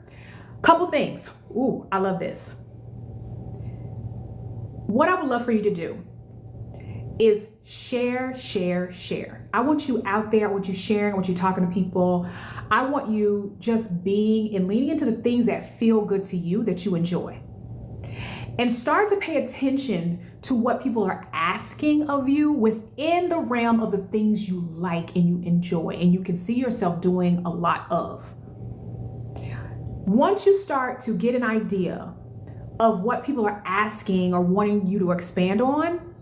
Couple things. Ooh, I love this. What I would love for you to do is share. I want you out there. I want you sharing. I want you talking to people. I want you just being and leaning into the things that feel good to you, that you enjoy. And start to pay attention to what people are asking of you within the realm of the things you like and you enjoy and you can see yourself doing a lot of. Once you start to get an idea of what people are asking or wanting you to expand on,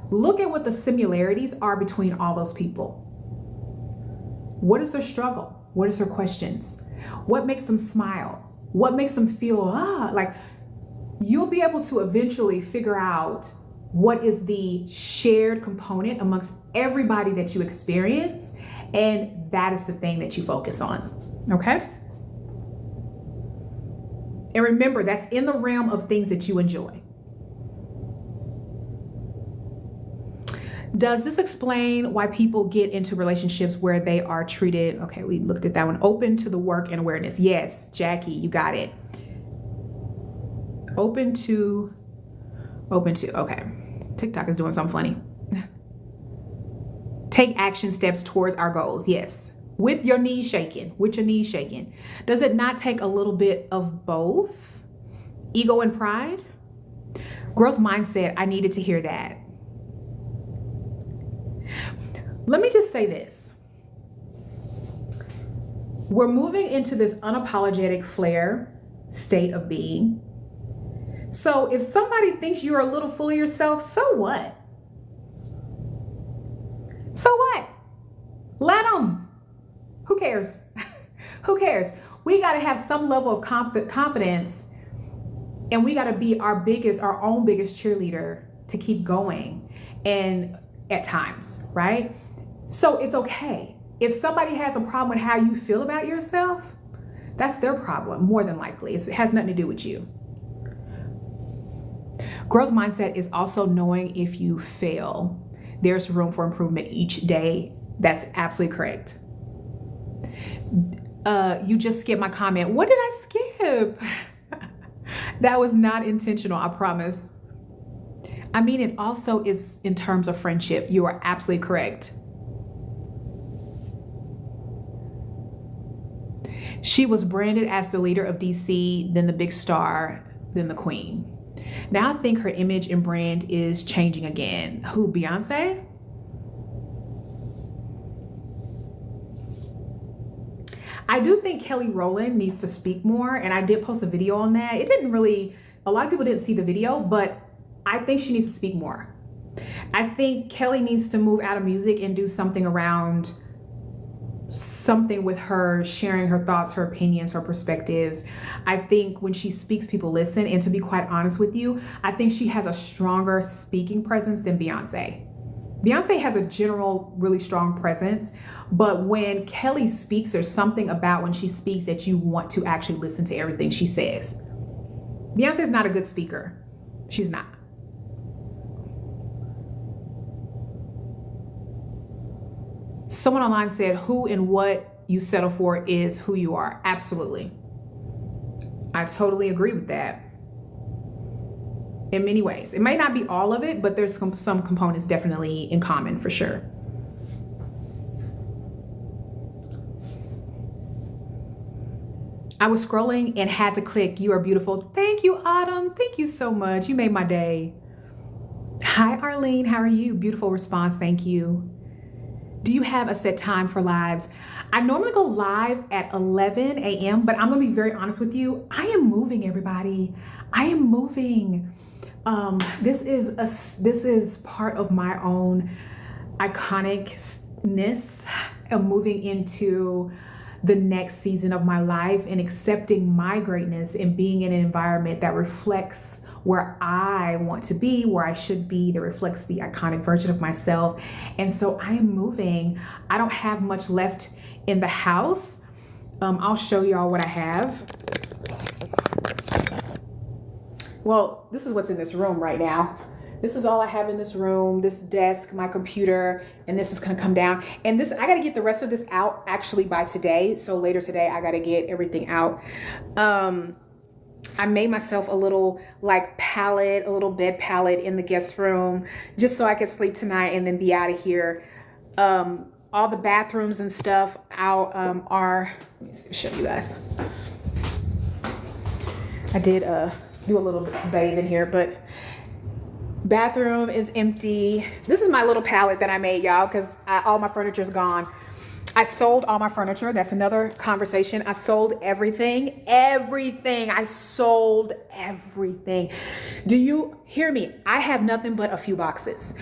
look at what the similarities are between all those people. What is their struggle? What is their questions? What makes them smile? What makes them feel, like, you'll be able to eventually figure out what is the shared component amongst everybody that you experience, and that is the thing that you focus on, okay? And remember, that's in the realm of things that you enjoy. Does this explain why people get into relationships where they are treated, okay, we looked at that one, open to the work and awareness? Yes, Jackie, you got it. Open to, okay. TikTok is doing something funny. Take action steps towards our goals. Yes. With your knees shaking, Does it not take a little bit of both? Ego and pride? Growth mindset, I needed to hear that. Let me just say this. We're moving into this unapologetic flair state of being. So if somebody thinks you're a little full of yourself, so what? So what? Let them. Who cares? Who cares? We got to have some level of confidence, and we got to be our own biggest cheerleader to keep going, and at times, right? So it's okay. If somebody has a problem with how you feel about yourself, that's their problem, more than likely. It has nothing to do with you. Growth mindset is also knowing if you fail, there's room for improvement each day. That's absolutely correct. You just skipped my comment. What did I skip? That was not intentional, I promise. I mean, it also is in terms of friendship. You are absolutely correct. She was branded as the leader of DC, then the big star, then the queen. Now I think her image and brand is changing again. Who, Beyonce? I do think Kelly Rowland needs to speak more, and I did post a video on that. It didn't really, a lot of people didn't see the video, but I think she needs to speak more. I think Kelly needs to move out of music and do something around something with her sharing her thoughts, her opinions, her perspectives. I think when she speaks, people listen. And to be quite honest with you, I think she has a stronger speaking presence than Beyonce. Beyonce has a general really strong presence, but when Kelly speaks, there's something about when she speaks that you want to actually listen to everything she says. Beyonce is not a good speaker. She's not. Someone online said, who and what you settle for is who you are. Absolutely. I totally agree with that. In many ways. It may not be all of it, but there's some components definitely in common for sure. I was scrolling and had to click, you are beautiful. Thank you, Autumn. Thank you so much. You made my day. Hi, Arlene. How are you? Beautiful response. Thank you. Do you have a set time for lives? I normally go live at 11 a.m., but I'm gonna be very honest with you. I am moving, everybody. I am moving. This is part of my own iconicness of moving into the next season of my life and accepting my greatness and being in an environment that reflects where I want to be, where I should be, that reflects the iconic version of myself. And so I am moving. I don't have much left in the house. I'll show y'all what I have. Well, this is what's in this room right now. This is all I have in this room, this desk, my computer, and this is gonna come down. And this, I gotta get the rest of this out actually by today. So later today, I gotta get everything out. I made myself a little like pallet, a little bed pallet in the guest room, just so I could sleep tonight and then be out of here. All the bathrooms and stuff out are, let me see, show you guys. I did do a little bathe in here, but bathroom is empty. This is my little pallet that I made, y'all, because all my furniture is gone. I sold all my furniture. That's another conversation. I sold everything. I sold everything. Do you hear me? I have nothing but a few boxes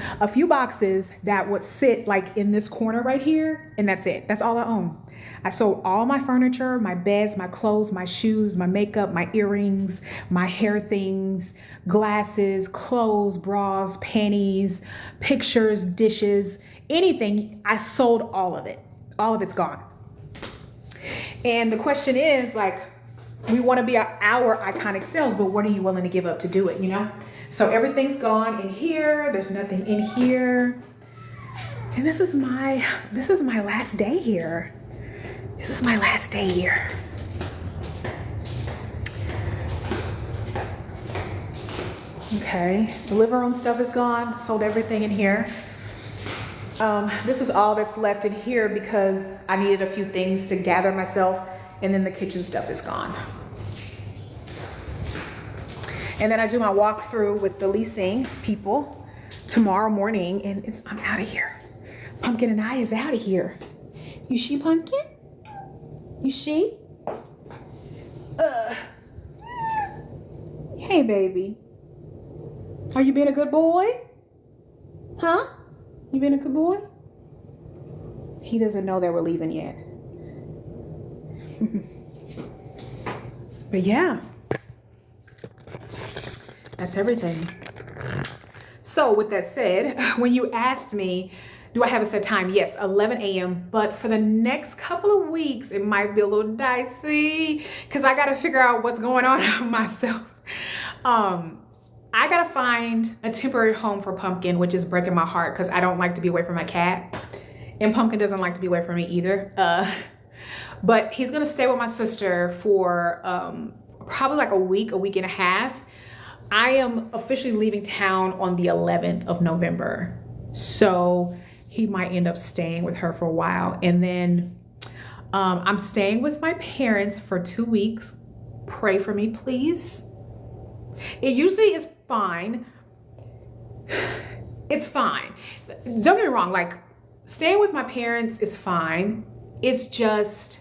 that would sit like in this corner right here. And that's it. That's all I own. I sold all my furniture, my beds, my clothes, my shoes, my makeup, my earrings, my hair things, glasses, clothes, bras, panties, pictures, dishes, anything. I sold all of it. All of it's gone. And the question is, like, we want to be our iconic selves, but what are you willing to give up to do it, you know? So everything's gone in here. There's nothing in here. And this is my last day here. This is my last day here. Okay, the living room stuff is gone. Sold everything in here. This is all that's left in here because I needed a few things to gather myself, and then the kitchen stuff is gone. And then I do my walkthrough with the leasing people tomorrow morning, and I'm out of here. Pumpkin and I is out of here. You see, Pumpkin? You see? Hey, baby. Are you being a good boy? Huh? You been a good boy? He doesn't know that we're leaving yet. But yeah, that's everything. So with that said, when you asked me, do I have a set time? Yes, 11 a.m. But for the next couple of weeks, it might be a little dicey because I got to figure out what's going on with myself. I gotta find a temporary home for Pumpkin, which is breaking my heart because I don't like to be away from my cat. And Pumpkin doesn't like to be away from me either. But he's gonna stay with my sister for probably like a week and a half. I am officially leaving town on the 11th of November. So he might end up staying with her for a while. And then I'm staying with my parents for 2 weeks. Pray for me, please. It usually is fine. It's fine. Don't get me wrong, like staying with my parents is fine. It's just,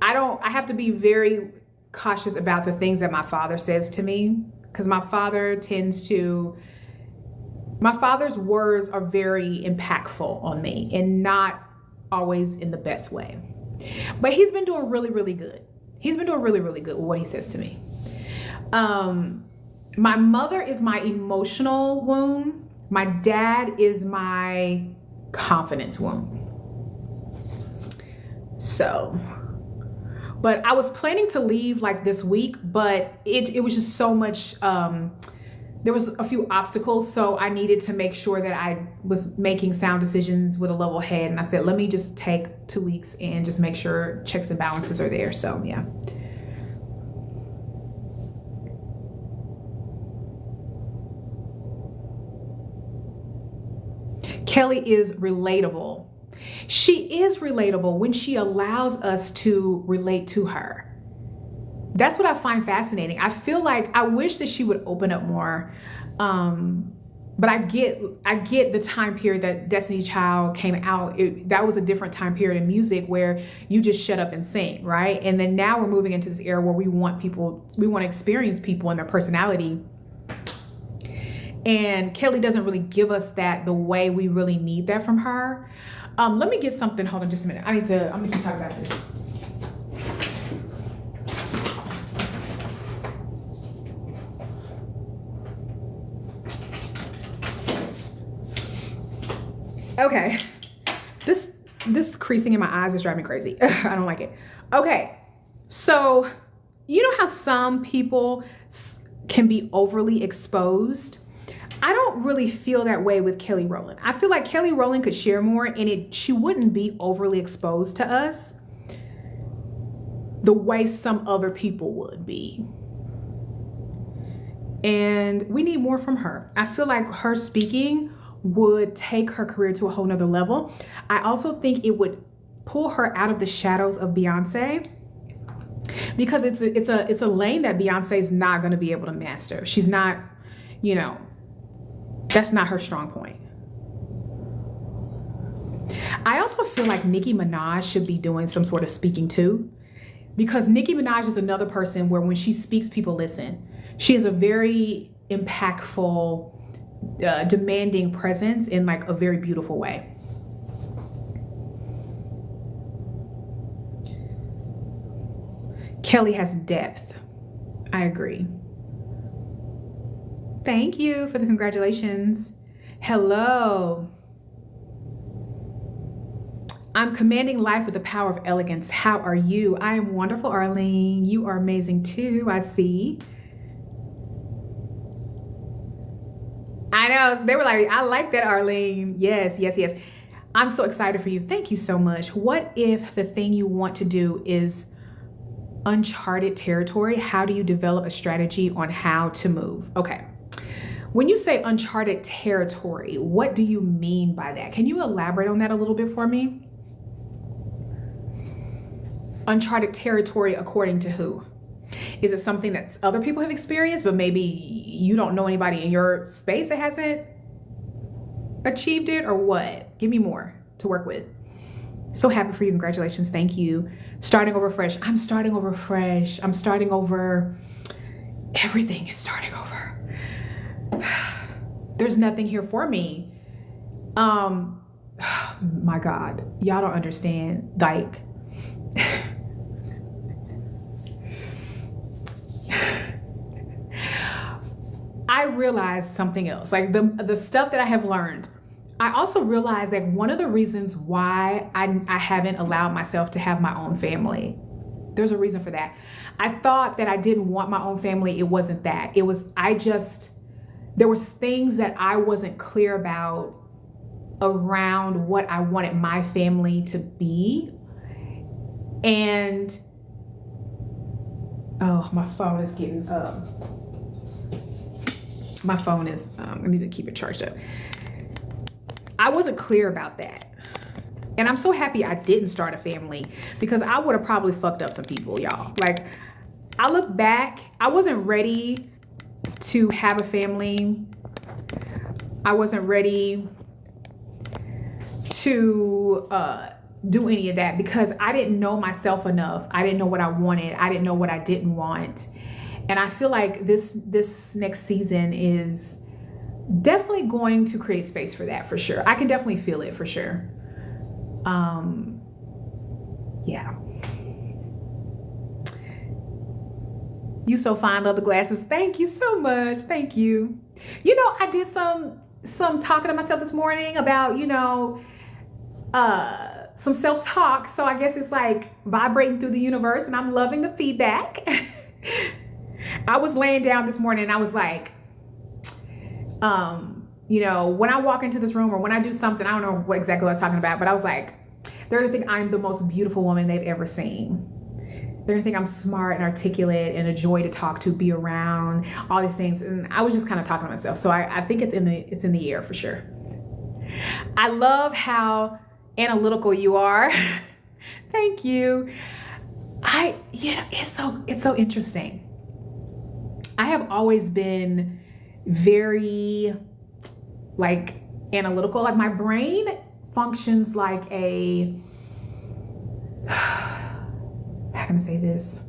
I have to be very cautious about the things that my father says to me, because my father's words are very impactful on me and not always in the best way. But he's been doing really, really good. He's been doing really, really good with what he says to me. My mother is my emotional wound. My dad is my confidence wound. So, but I was planning to leave like this week, but it was just so much, there was a few obstacles. So I needed to make sure that I was making sound decisions with a level head. And I said, let me just take 2 weeks and just make sure checks and balances are there. So yeah. Kelly is relatable. She is relatable when she allows us to relate to her. That's what I find fascinating. I feel like I wish that she would open up more. But I get the time period that Destiny's Child came out. That was a different time period in music where you just shut up and sing, right? And then now we're moving into this era where we want to experience people and their personality. And Kelly doesn't really give us that the way we really need that from her. Let me get something. Hold on just a minute. I'm going to talk about this. Okay. This creasing in my eyes is driving me crazy. I don't like it. Okay. So, you know how some people can be overly exposed? I don't really feel that way with Kelly Rowland. I feel like Kelly Rowland could share more and she wouldn't be overly exposed to us the way some other people would be. And we need more from her. I feel like her speaking would take her career to a whole nother level. I also think it would pull her out of the shadows of Beyonce, because it's a lane that Beyonce is not going to be able to master. She's not, that's not her strong point. I also feel like Nicki Minaj should be doing some sort of speaking too, because Nicki Minaj is another person where when she speaks, people listen. She has a very impactful, demanding presence in like a very beautiful way. Kelly has depth. I agree. Thank you for the congratulations. Hello. I'm commanding life with the power of elegance. How are you? I am wonderful, Arlene. You are amazing too, I see. I know, so they were like, I like that, Arlene. Yes, yes, yes. I'm so excited for you. Thank you so much. What if the thing you want to do is uncharted territory? How do you develop a strategy on how to move? Okay. When you say uncharted territory, what do you mean by that? Can you elaborate on that a little bit for me? Uncharted territory according to who? Is it something that other people have experienced, but maybe you don't know anybody in your space that hasn't achieved it, or what? Give me more to work with. So happy for you. Congratulations. Thank you. Starting over fresh. I'm starting over fresh. I'm starting over. Everything is starting over. There's nothing here for me. My God, y'all don't understand. Like, I realized something else. Like the stuff that I have learned, I also realized that one of the reasons why I haven't allowed myself to have my own family There's a reason for that. I thought that I didn't want my own family. It wasn't that. It was, there was things that I wasn't clear about around what I wanted my family to be. And, oh, my phone is getting, I need to keep it charged up. I wasn't clear about that. And I'm so happy I didn't start a family, because I would have probably fucked up some people, y'all. Like, I look back, I wasn't ready to have a family. I wasn't ready to do any of that, because I didn't know myself enough. I didn't know what I wanted. I didn't know what I didn't want. And I feel like this next season is definitely going to create space for that, for sure. I can definitely feel it, for sure. Yeah. You so fine, love the glasses. Thank you so much. Thank you. You know, I did some talking to myself this morning about, you know, some self-talk. So I guess it's like vibrating through the universe, and I'm loving the feedback. I was laying down this morning and I was like, you know, when I walk into this room or when I do something, I don't know what exactly I was talking about, but I was like, they're gonna think I'm the most beautiful woman they've ever seen. They're gonna think I'm smart and articulate and a joy to talk to, be around, all these things. And I was just kind of talking to myself. So I think it's in the air, for sure. I love how analytical you are. Thank you. Yeah, it's so interesting. I have always been very like analytical. Like, my brain functions like a, how can I say this?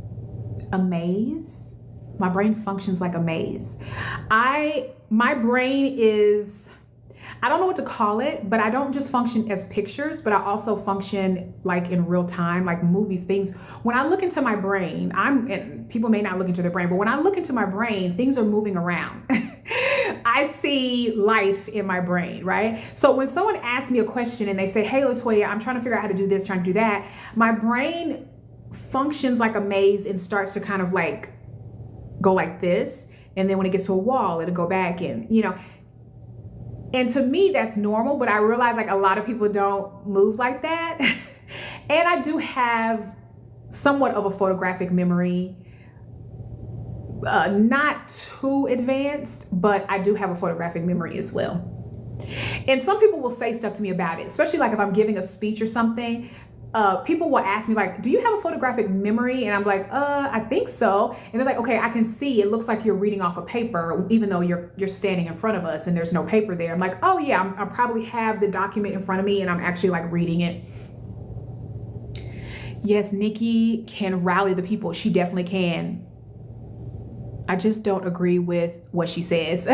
A maze. My brain functions like a maze. My brain is, I don't know what to call it, but I don't just function as pictures, but I also function like in real time, like movies, things. When I look into my brain, and people may not look into their brain, but when I look into my brain, things are moving around. I see life in my brain, right? So when someone asks me a question and they say, hey, Latoya, I'm trying to figure out how to do this, trying to do that, my brain functions like a maze and starts to kind of like go like this. And then when it gets to a wall, it'll go back and, you know, and to me, that's normal, but I realize like a lot of people don't move like that. And I do have somewhat of a photographic memory, not too advanced, but I do have a photographic memory as well. And some people will say stuff to me about it, especially like if I'm giving a speech or something. People will ask me like, do you have a photographic memory? And I'm like, I think so. And they're like, okay, I can see, it looks like you're reading off a paper, even though you're standing in front of us and there's no paper there. I'm like, oh yeah, I probably have the document in front of me and I'm actually like reading it. Yes, Nikki can rally the people. She definitely can. I just don't agree with what she says.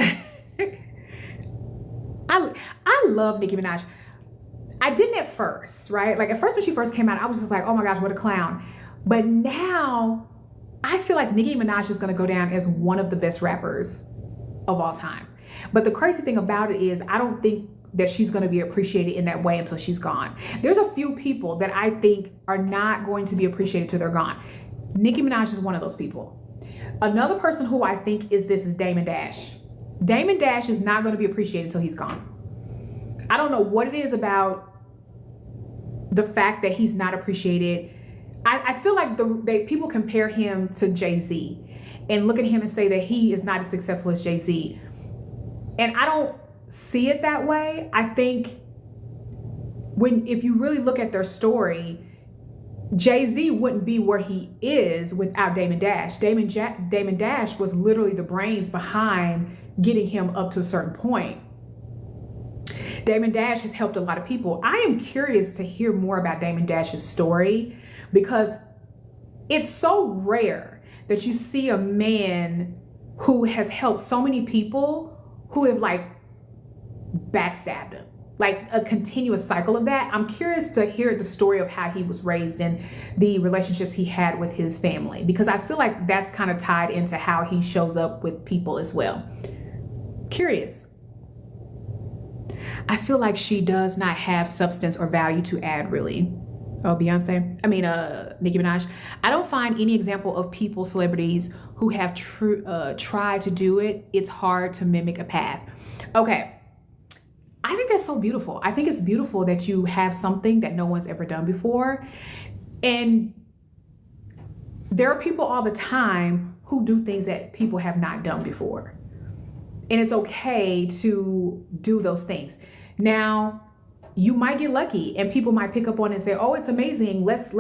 I love Nicki Minaj. I didn't at first, right? Like at first when she first came out, I was just like, oh my gosh, what a clown. But now I feel like Nicki Minaj is gonna go down as one of the best rappers of all time. But the crazy thing about it is I don't think that she's gonna be appreciated in that way until she's gone. There's a few people that I think are not going to be appreciated till they're gone. Nicki Minaj is one of those people. Another person who I think is Damon Dash. Damon Dash is not gonna be appreciated until he's gone. I don't know what it is about the fact that he's not appreciated. I feel like people compare him to Jay-Z and look at him and say that he is not as successful as Jay-Z. And I don't see it that way. I think if you really look at their story, Jay-Z wouldn't be where he is without Damon Dash. Damon Dash was literally the brains behind getting him up to a certain point. Damon Dash has helped a lot of people. I am curious to hear more about Damon Dash's story because it's so rare that you see a man who has helped so many people who have like backstabbed him, like a continuous cycle of that. I'm curious to hear the story of how he was raised and the relationships he had with his family, because I feel like that's kind of tied into how he shows up with people as well. Curious. I feel like she does not have substance or value to add, really. Oh, Beyonce. I mean, Nicki Minaj. I don't find any example of people, celebrities who have tried to do it. It's hard to mimic a path. Okay. I think that's so beautiful. I think it's beautiful that you have something that no one's ever done before. And there are people all the time who do things that people have not done before. And it's okay to do those things. Now, you might get lucky and people might pick up on it and say, oh, it's amazing. Let's,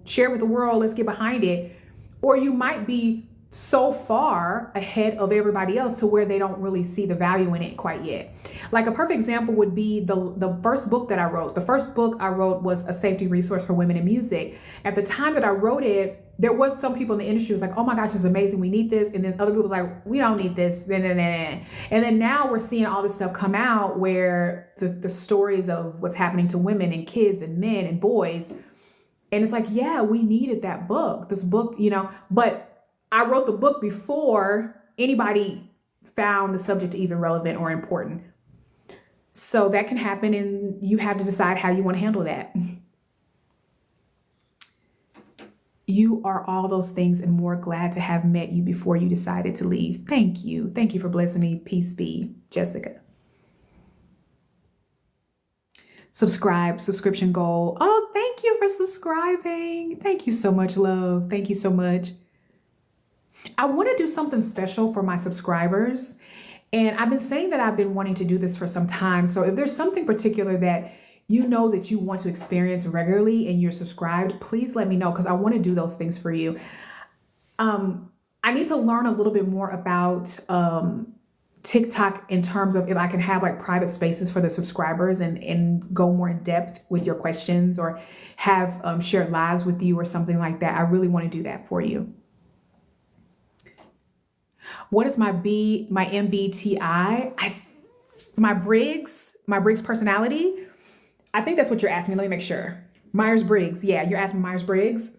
share with the world. Let's get behind it. Or you might be so far ahead of everybody else to where they don't really see the value in it quite yet. Like a perfect example would be the first book that I wrote. The first book I wrote was a safety resource for women in music. At the time that I wrote it, there was some people in the industry who was like, oh my gosh, it's amazing, we need this. And then other people was like, we don't need this. And then now we're seeing all this stuff come out where the stories of what's happening to women and kids and men and boys. And it's like, yeah, we needed that book, this book, but I wrote the book before anybody found the subject even relevant or important. So that can happen, and you have to decide how you want to handle that. You are all those things and more. Glad to have met you before you decided to leave. Thank you. Thank you for blessing me. Peace be, Jessica. Subscription goal. Oh, thank you for subscribing. Thank you so much, love. Thank you so much. I want to do something special for my subscribers. And I've been saying that I've been wanting to do this for some time. So if there's something particular that you know that you want to experience regularly and you're subscribed, please let me know, because I want to do those things for you. I need to learn a little bit more about TikTok in terms of if I can have like private spaces for the subscribers and go more in depth with your questions, or have shared lives with you or something like that. I really want to do that for you. What is my MBTI? My Briggs personality. I think that's what you're asking me. Let me make sure. Myers-Briggs. Yeah, you're asking Myers-Briggs.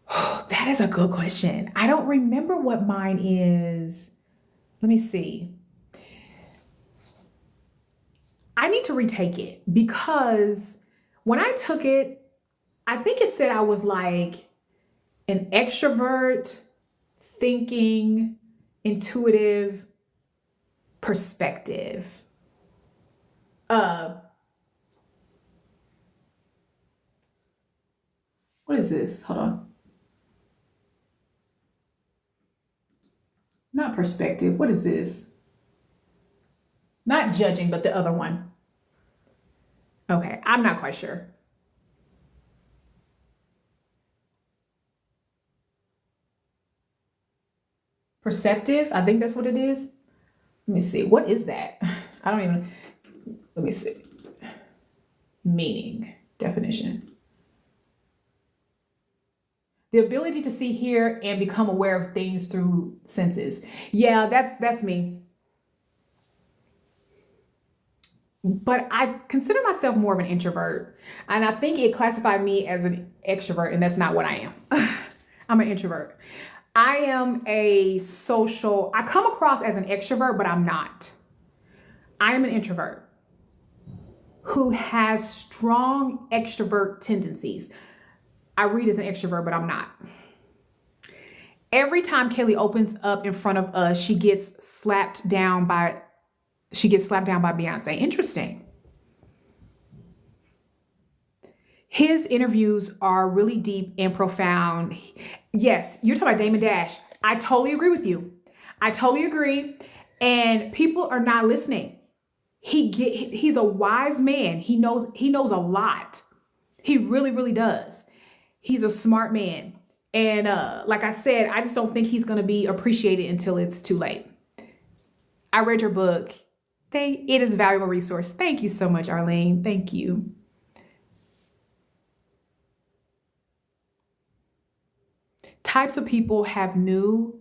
Oh, that is a good question. I don't remember what mine is. Let me see. I need to retake it, because when I took it, I think it said I was like an extrovert, thinking, intuitive, perspective. What is this? Hold on. Not perspective. What is this? Not judging, but the other one. Okay, I'm not quite sure. Perceptive, I think that's what it is. Let me see. What is that? I don't even, let me see. Meaning, definition. The ability to see, hear, and become aware of things through senses. Yeah, that's me. But I consider myself more of an introvert. And I think it classified me as an extrovert, and that's not what I am. I'm an introvert. I am I come across as an extrovert, but I'm not. I am an introvert who has strong extrovert tendencies. I read as an extrovert, but I'm not. Every time Kelly opens up in front of us, she gets slapped down by Beyonce. Interesting. His interviews are really deep and profound. Yes, you're talking about Damon Dash. I totally agree with you. I totally agree. And people are not listening. He's a wise man. He knows a lot. He really, really does. He's a smart man. And like I said, I just don't think he's going to be appreciated until it's too late. I read your book. It is a valuable resource. Thank you so much, Arlene. Thank you. Types of people have new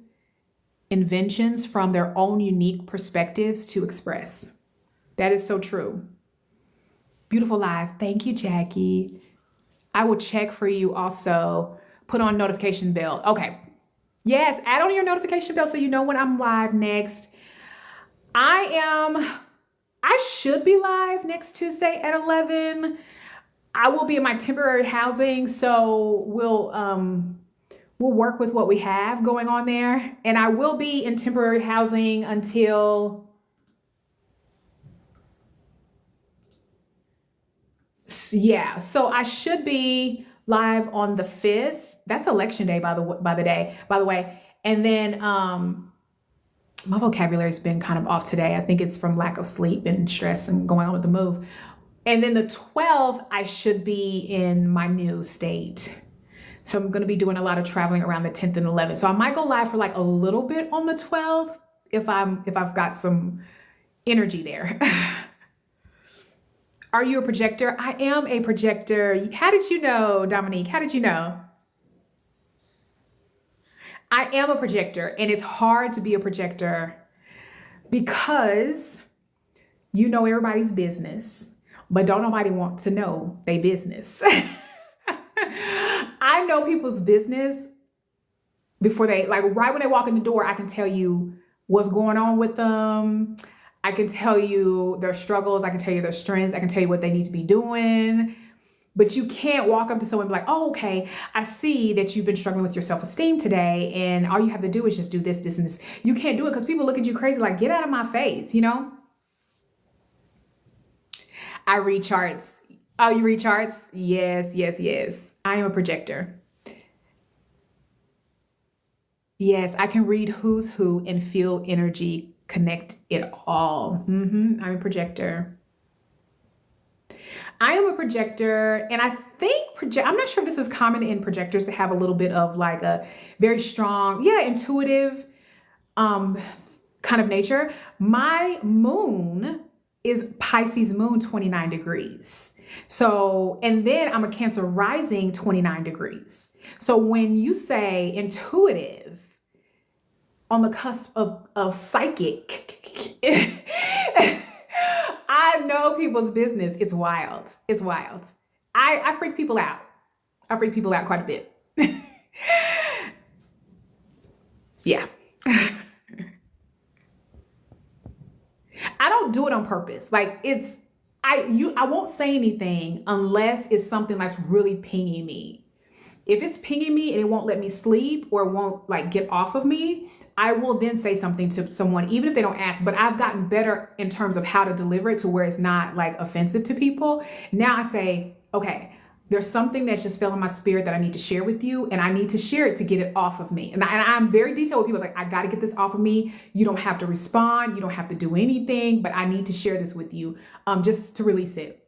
inventions from their own unique perspectives to express. That is so true. Beautiful live. Thank you, Jackie. I will check for you also. Put on notification bell. Okay. Yes, add on your notification bell so you know when I'm live next. I should be live next Tuesday at 11. I will be in my temporary housing, so we'll work with what we have going on there. And I will be in temporary housing until, yeah, so I should be live on the 5th. That's election day, by the way. And then my vocabulary's been kind of off today. I think it's from lack of sleep and stress and going on with the move. And then the 12th, I should be in my new state. So I'm going to be doing a lot of traveling around the 10th and 11th. So I might go live for like a little bit on the 12th if I've got some energy there. Are you a projector? I am a projector. How did you know, Dominique? How did you know? I am a projector, and it's hard to be a projector because you know everybody's business, but don't nobody want to know their business. I know people's business before they, like right when they walk in the door, I can tell you what's going on with them. I can tell you their struggles. I can tell you their strengths. I can tell you what they need to be doing. But you can't walk up to someone and be like, oh, okay, I see that you've been struggling with your self-esteem today, and all you have to do is just do this, this, and this. You can't do it because people look at you crazy like, get out of my face, you know? I read charts. Oh, you read charts? Yes, yes, yes. I am a projector. Yes, I can read who's who and feel energy, connect it all. I'm a projector. I am a projector, and I think I'm not sure if this is common in projectors to have a little bit of like a very strong, intuitive kind of nature. My moon is Pisces moon 29 degrees. So, and then I'm a Cancer rising 29 degrees. So when you say intuitive, on the cusp of psychic, I know people's business. It's wild. It's wild. I freak people out. I freak people out quite a bit. Yeah. I don't do it on purpose. Like I won't say anything unless it's something that's really pinging me. If it's pinging me and it won't let me sleep or won't like get off of me, I will then say something to someone, even if they don't ask. But I've gotten better in terms of how to deliver it to where it's not like offensive to people. Now I say, okay, there's something that's just fell in my spirit that I need to share with you, and I need to share it to get it off of me. And I'm very detailed with people, like, I got to get this off of me. You don't have to respond. You don't have to do anything, but I need to share this with you just to release it.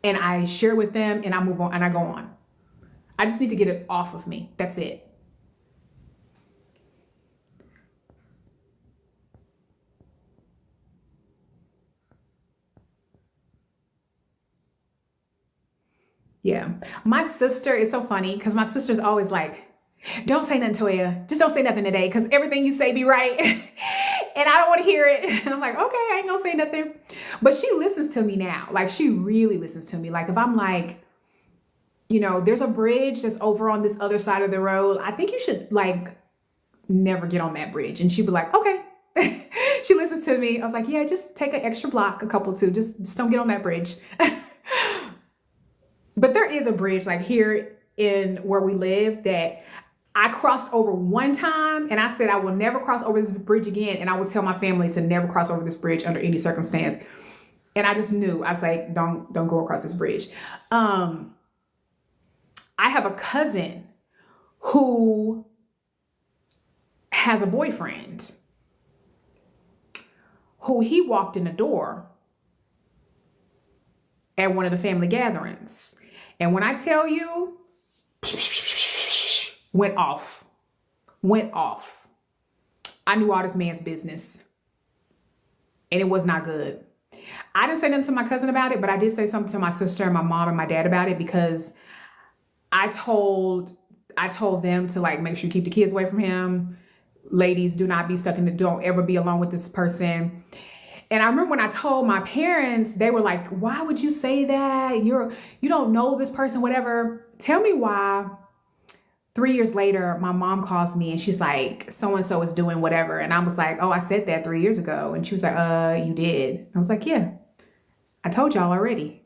And I share with them, and I move on, and I go on. I just need to get it off of me. That's it. Yeah. My sister is so funny because my sister's always like, don't say nothing, Toya. Just don't say nothing today because everything you say be right. And I don't want to hear it. And I'm like, okay, I ain't gonna say nothing. But she listens to me now. Like, she really listens to me. Like, if I'm like, you know, there's a bridge that's over on this other side of the road, I think you should like never get on that bridge. And she'd be like, okay. She listens to me. I was like, yeah, just take an extra block, a couple too. Just don't get on that bridge. But there is a bridge like here in where we live that I crossed over one time, and I said I will never cross over this bridge again, and I will tell my family to never cross over this bridge under any circumstance. And I just knew. I was like, don't go across this bridge. I have a cousin who has a boyfriend who he walked in the door at one of the family gatherings. And when I tell you, went off. I knew all this man's business, and it was not good. I didn't say nothing to my cousin about it, but I did say something to my sister and my mom and my dad about it, because I told them to like make sure you keep the kids away from him. Ladies, do not be stuck in don't ever be alone with this person. And I remember when I told my parents, they were like, why would you say that? You don't know this person, whatever. Tell me why. 3 years later, my mom calls me and she's like, so-and-so is doing whatever. And I was like, oh, I said that 3 years ago. And she was like, you did. I was like, yeah, I told y'all already.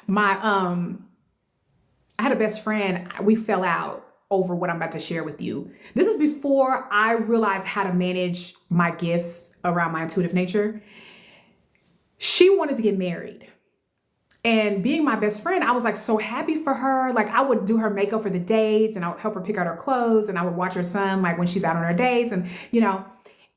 My I had a best friend. We fell out over what I'm about to share with you. This is before I realized how to manage my gifts around my intuitive nature. She wanted to get married. And being my best friend, I was like so happy for her. Like I would do her makeup for the dates and I would help her pick out her clothes and I would watch her son like when she's out on her dates and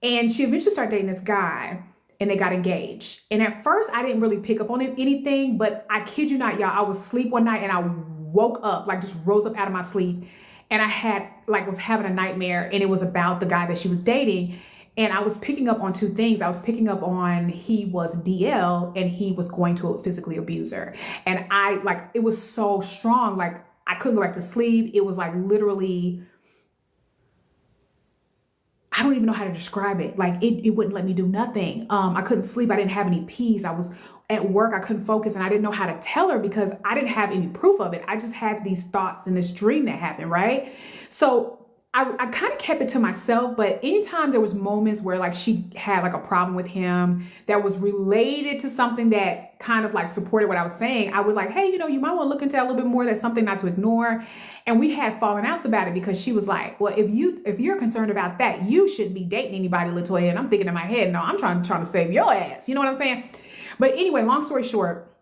and she eventually started dating this guy and they got engaged. And at first I didn't really pick up on anything, but I kid you not, y'all, I was asleep one night and I woke up, like just rose up out of my sleep and I had was having a nightmare and it was about the guy that she was dating. And I was picking up on two things. I was picking up on he was DL and he was going to physically abuse her. And it was so strong. Like I couldn't go back to sleep. It was like literally, I don't even know how to describe it. Like it wouldn't let me do nothing. I couldn't sleep. I didn't have any peace. I was at work. I couldn't focus and I didn't know how to tell her because I didn't have any proof of it. I just had these thoughts in this dream that happened, right? So I kind of kept it to myself, but anytime there was moments where like she had like a problem with him that was related to something that kind of like supported what I was saying, I would like, hey, you might want to look into that a little bit more. That's something not to ignore. And we had fallen outs about it because she was like, well, if you're concerned about that, you shouldn't be dating anybody, Latoya. And I'm thinking in my head, no, I'm trying to save your ass. You know what I'm saying? But anyway, long story short,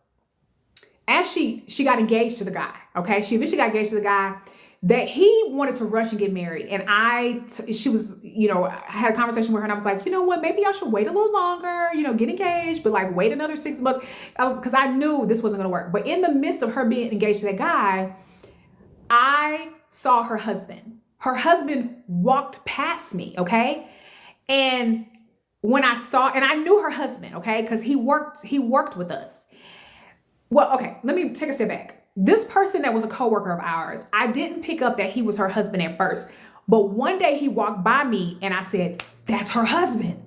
as she got engaged to the guy, okay, she eventually got engaged to the guy that he wanted to rush and get married. And she was, I had a conversation with her and I was like, you know what, maybe I should wait a little longer, get engaged, but like wait another 6 months. Because I knew this wasn't going to work. But in the midst of her being engaged to that guy, I saw her husband. Her husband walked past me, okay? And when I saw, and I knew her husband, okay? Because he worked with us. Well, okay, let me take a step back. This person that was a coworker of ours, I didn't pick up that he was her husband at first. But one day he walked by me and I said, that's her husband.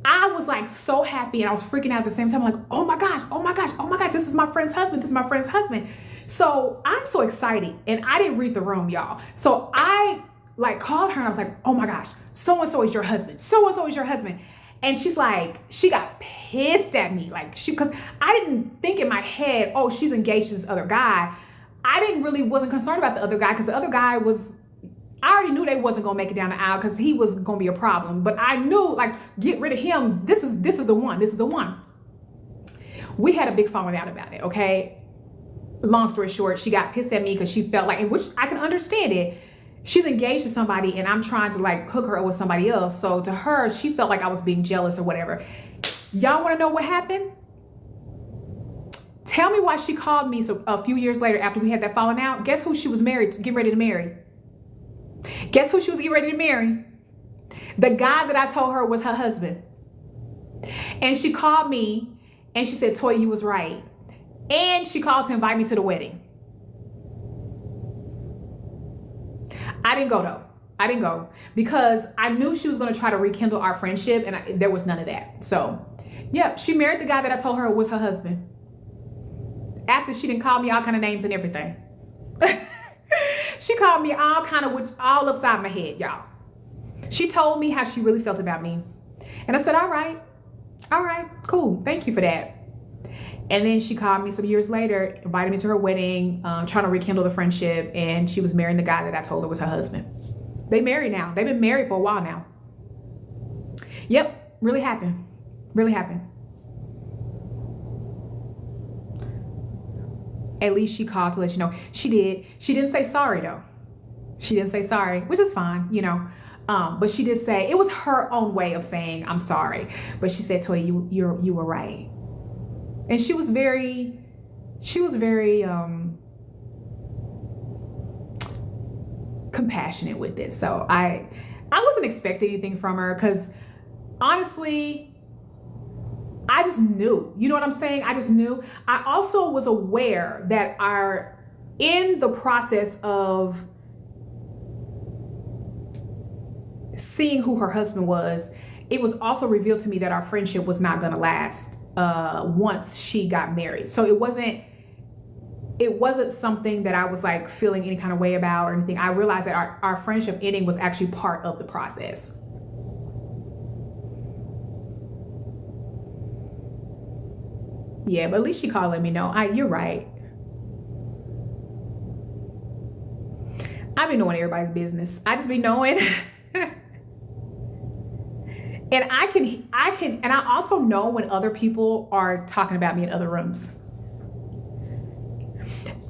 I was like so happy and I was freaking out at the same time. I'm like, oh my gosh, oh my gosh, oh my gosh, this is my friend's husband. This is my friend's husband. So I'm so excited and I didn't read the room, y'all. So I called her and I was like, oh my gosh, so-and-so is your husband. So-and-so is your husband. And she's like, she got pissed at me. Because I didn't think in my head, oh, she's engaged to this other guy. I wasn't concerned about the other guy because the other guy I already knew they wasn't going to make it down the aisle because he was going to be a problem. But I knew, get rid of him. This is the one. This is the one. We had a big falling out about it, okay? Long story short, she got pissed at me because she felt like, which I can understand it. She's engaged to somebody and I'm trying to hook her up with somebody else. So to her, she felt like I was being jealous or whatever. Y'all want to know what happened? Tell me why she called me a few years later after we had that falling out. Guess who she was married to, get ready to marry? Guess who she was getting ready to marry? The guy that I told her was her husband. And she called me and she said, Toya, you was right. And she called to invite me to the wedding. I didn't go though. I didn't go because I knew she was going to try to rekindle our friendship and there was none of that. So, yep, she married the guy that I told her was her husband. After she didn't call me all kind of names and everything. She called me all upside my head, y'all. She told me how she really felt about me. And I said, all right, cool. Thank you for that. And then she called me some years later, invited me to her wedding, trying to rekindle the friendship. And she was marrying the guy that I told her was her husband. They married now. They've been married for a while now. Yep, really happened. Really happened. At least she called to let you know. She did. She didn't say sorry though. She didn't say sorry, which is fine, But she did say, it was her own way of saying, I'm sorry. But she said, Toya, you were right. And she was very compassionate with it. So I wasn't expecting anything from her because honestly, I just knew, you know what I'm saying? I just knew. I also was aware that in the process of seeing who her husband was, it was also revealed to me that our friendship was not going to last once she got married. So it wasn't something that I was feeling any kind of way about or anything. I realized that our friendship ending was actually part of the process. Yeah, but at least she called, let me know. You're right. I be knowing everybody's business. I just be knowing. And I can, and I also know when other people are talking about me in other rooms.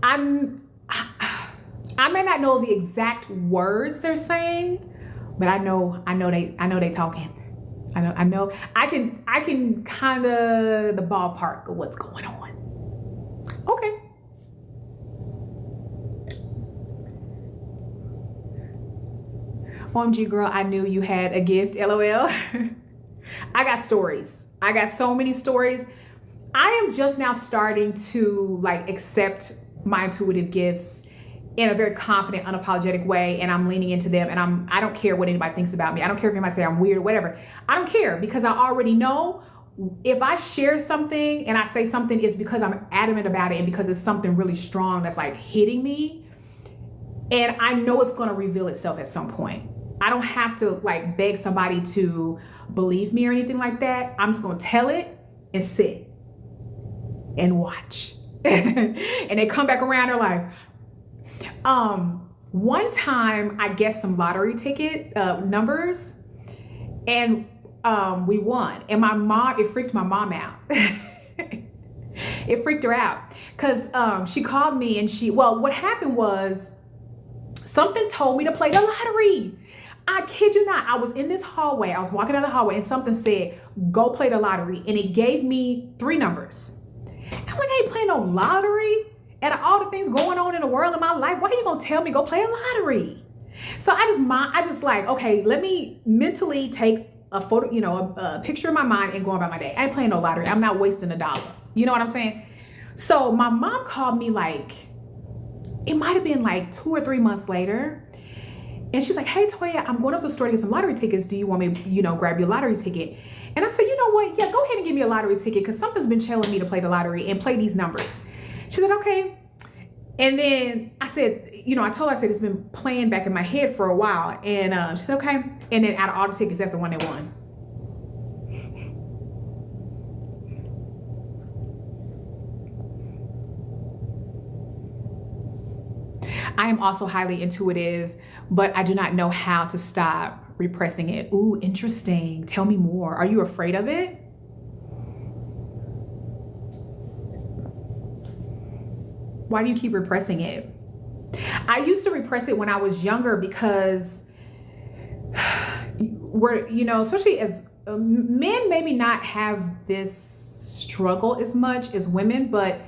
I may not know the exact words they're saying, but I know they talking. I can kind of the ballpark of what's going on. Okay. OMG girl, I knew you had a gift, LOL. I got stories. I got so many stories. I am just now starting to like accept my intuitive gifts in a very confident, unapologetic way, and I'm leaning into them, and I don't care what anybody thinks about me. I don't care if anybody say I'm weird or whatever. I don't care, because I already know if I share something and I say something, it's because I'm adamant about it and because it's something really strong that's like hitting me, and I know it's going to reveal itself at some point. I don't have to like beg somebody to believe me or anything like that. I'm just going to tell it and sit and watch. And they come back around, they're like, one time I guessed some lottery ticket numbers, and we won, and my mom, it freaked my mom out. It freaked her out because she called me, and what happened was something told me to play the lottery. I kid you not. I was in this hallway. I was walking down the hallway, and something said, go play the lottery. And it gave me 3 numbers. I'm like, I ain't playing no lottery. And all the things going on in the world in my life, why are you going to tell me go play a lottery? So I just like, okay, let me mentally take a photo, a picture in my mind and go about my day. I ain't playing no lottery. I'm not wasting $1. You know what I'm saying? So my mom called me like, it might've been like 2 or 3 months later. And she's like, hey, Toya, I'm going up to the store to get some lottery tickets. Do you want me, grab your lottery ticket? And I said, you know what? Yeah, go ahead and give me a lottery ticket, because something's been telling me to play the lottery and play these numbers. She said, okay. And then I said, I told her, I said, it's been playing back in my head for a while. And she said, okay. And then out of all the tickets, that's the one that won. I am also highly intuitive, but I do not know how to stop repressing it. Ooh, interesting. Tell me more. Are you afraid of it? Why do you keep repressing it? I used to repress it when I was younger because especially as men maybe not have this struggle as much as women, but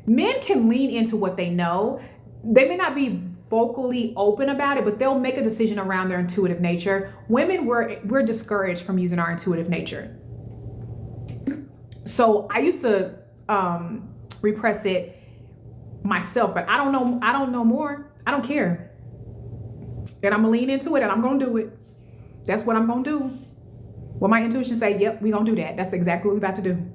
men can lean into what they know. They may not be vocally open about it, but they'll make a decision around their intuitive nature. Women, we're discouraged from using our intuitive nature. So I used to repress it myself, but I don't know more. I don't care. And I'm gonna lean into it, and I'm gonna do it. That's what I'm gonna do. What my intuition say, yep, we gonna do that. That's exactly what we about to do.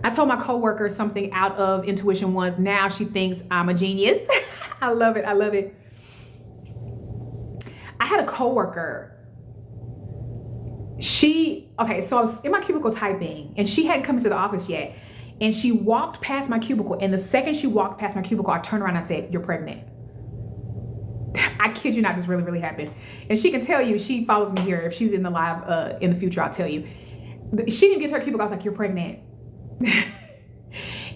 I told my coworker something out of intuition once. Now she thinks I'm a genius. I love it. I love it. I had a coworker. So I was in my cubicle typing, and she hadn't come into the office yet. And she walked past my cubicle. And the second she walked past my cubicle, I turned around and I said, you're pregnant. I kid you not, this really, really happened. And she can tell you, she follows me here. If she's in the live in the future, I'll tell you. She didn't get to her cubicle. I was like, you're pregnant.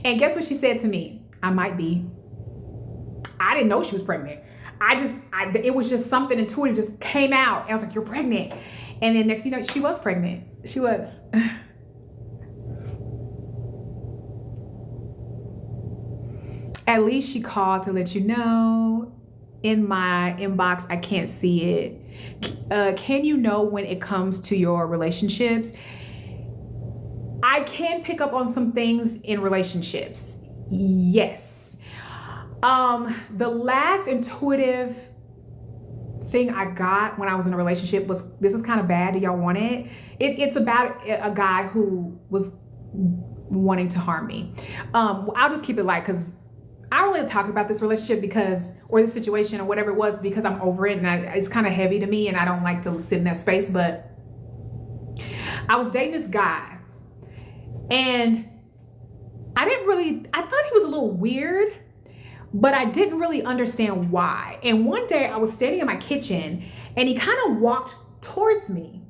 And guess what she said to me? I might be. I didn't know she was pregnant. It was just something intuitive just came out. And I was like, you're pregnant. And then next thing you know, she was pregnant. She was. At least she called to let you know. In my inbox, I can't see it. Can you know when it comes to your relationships? I can pick up on some things in relationships. Yes. The last intuitive thing I got when I was in a relationship was, this is kind of bad. Do y'all want it? It's about a guy who was wanting to harm me. I'll just keep it light because I don't really talk about this relationship or this situation or whatever it was, because I'm over it, and it's kind of heavy to me, and I don't like to sit in that space. But I was dating this guy, and I thought he was a little weird, but I didn't really understand why. And one day I was standing in my kitchen and he kind of walked towards me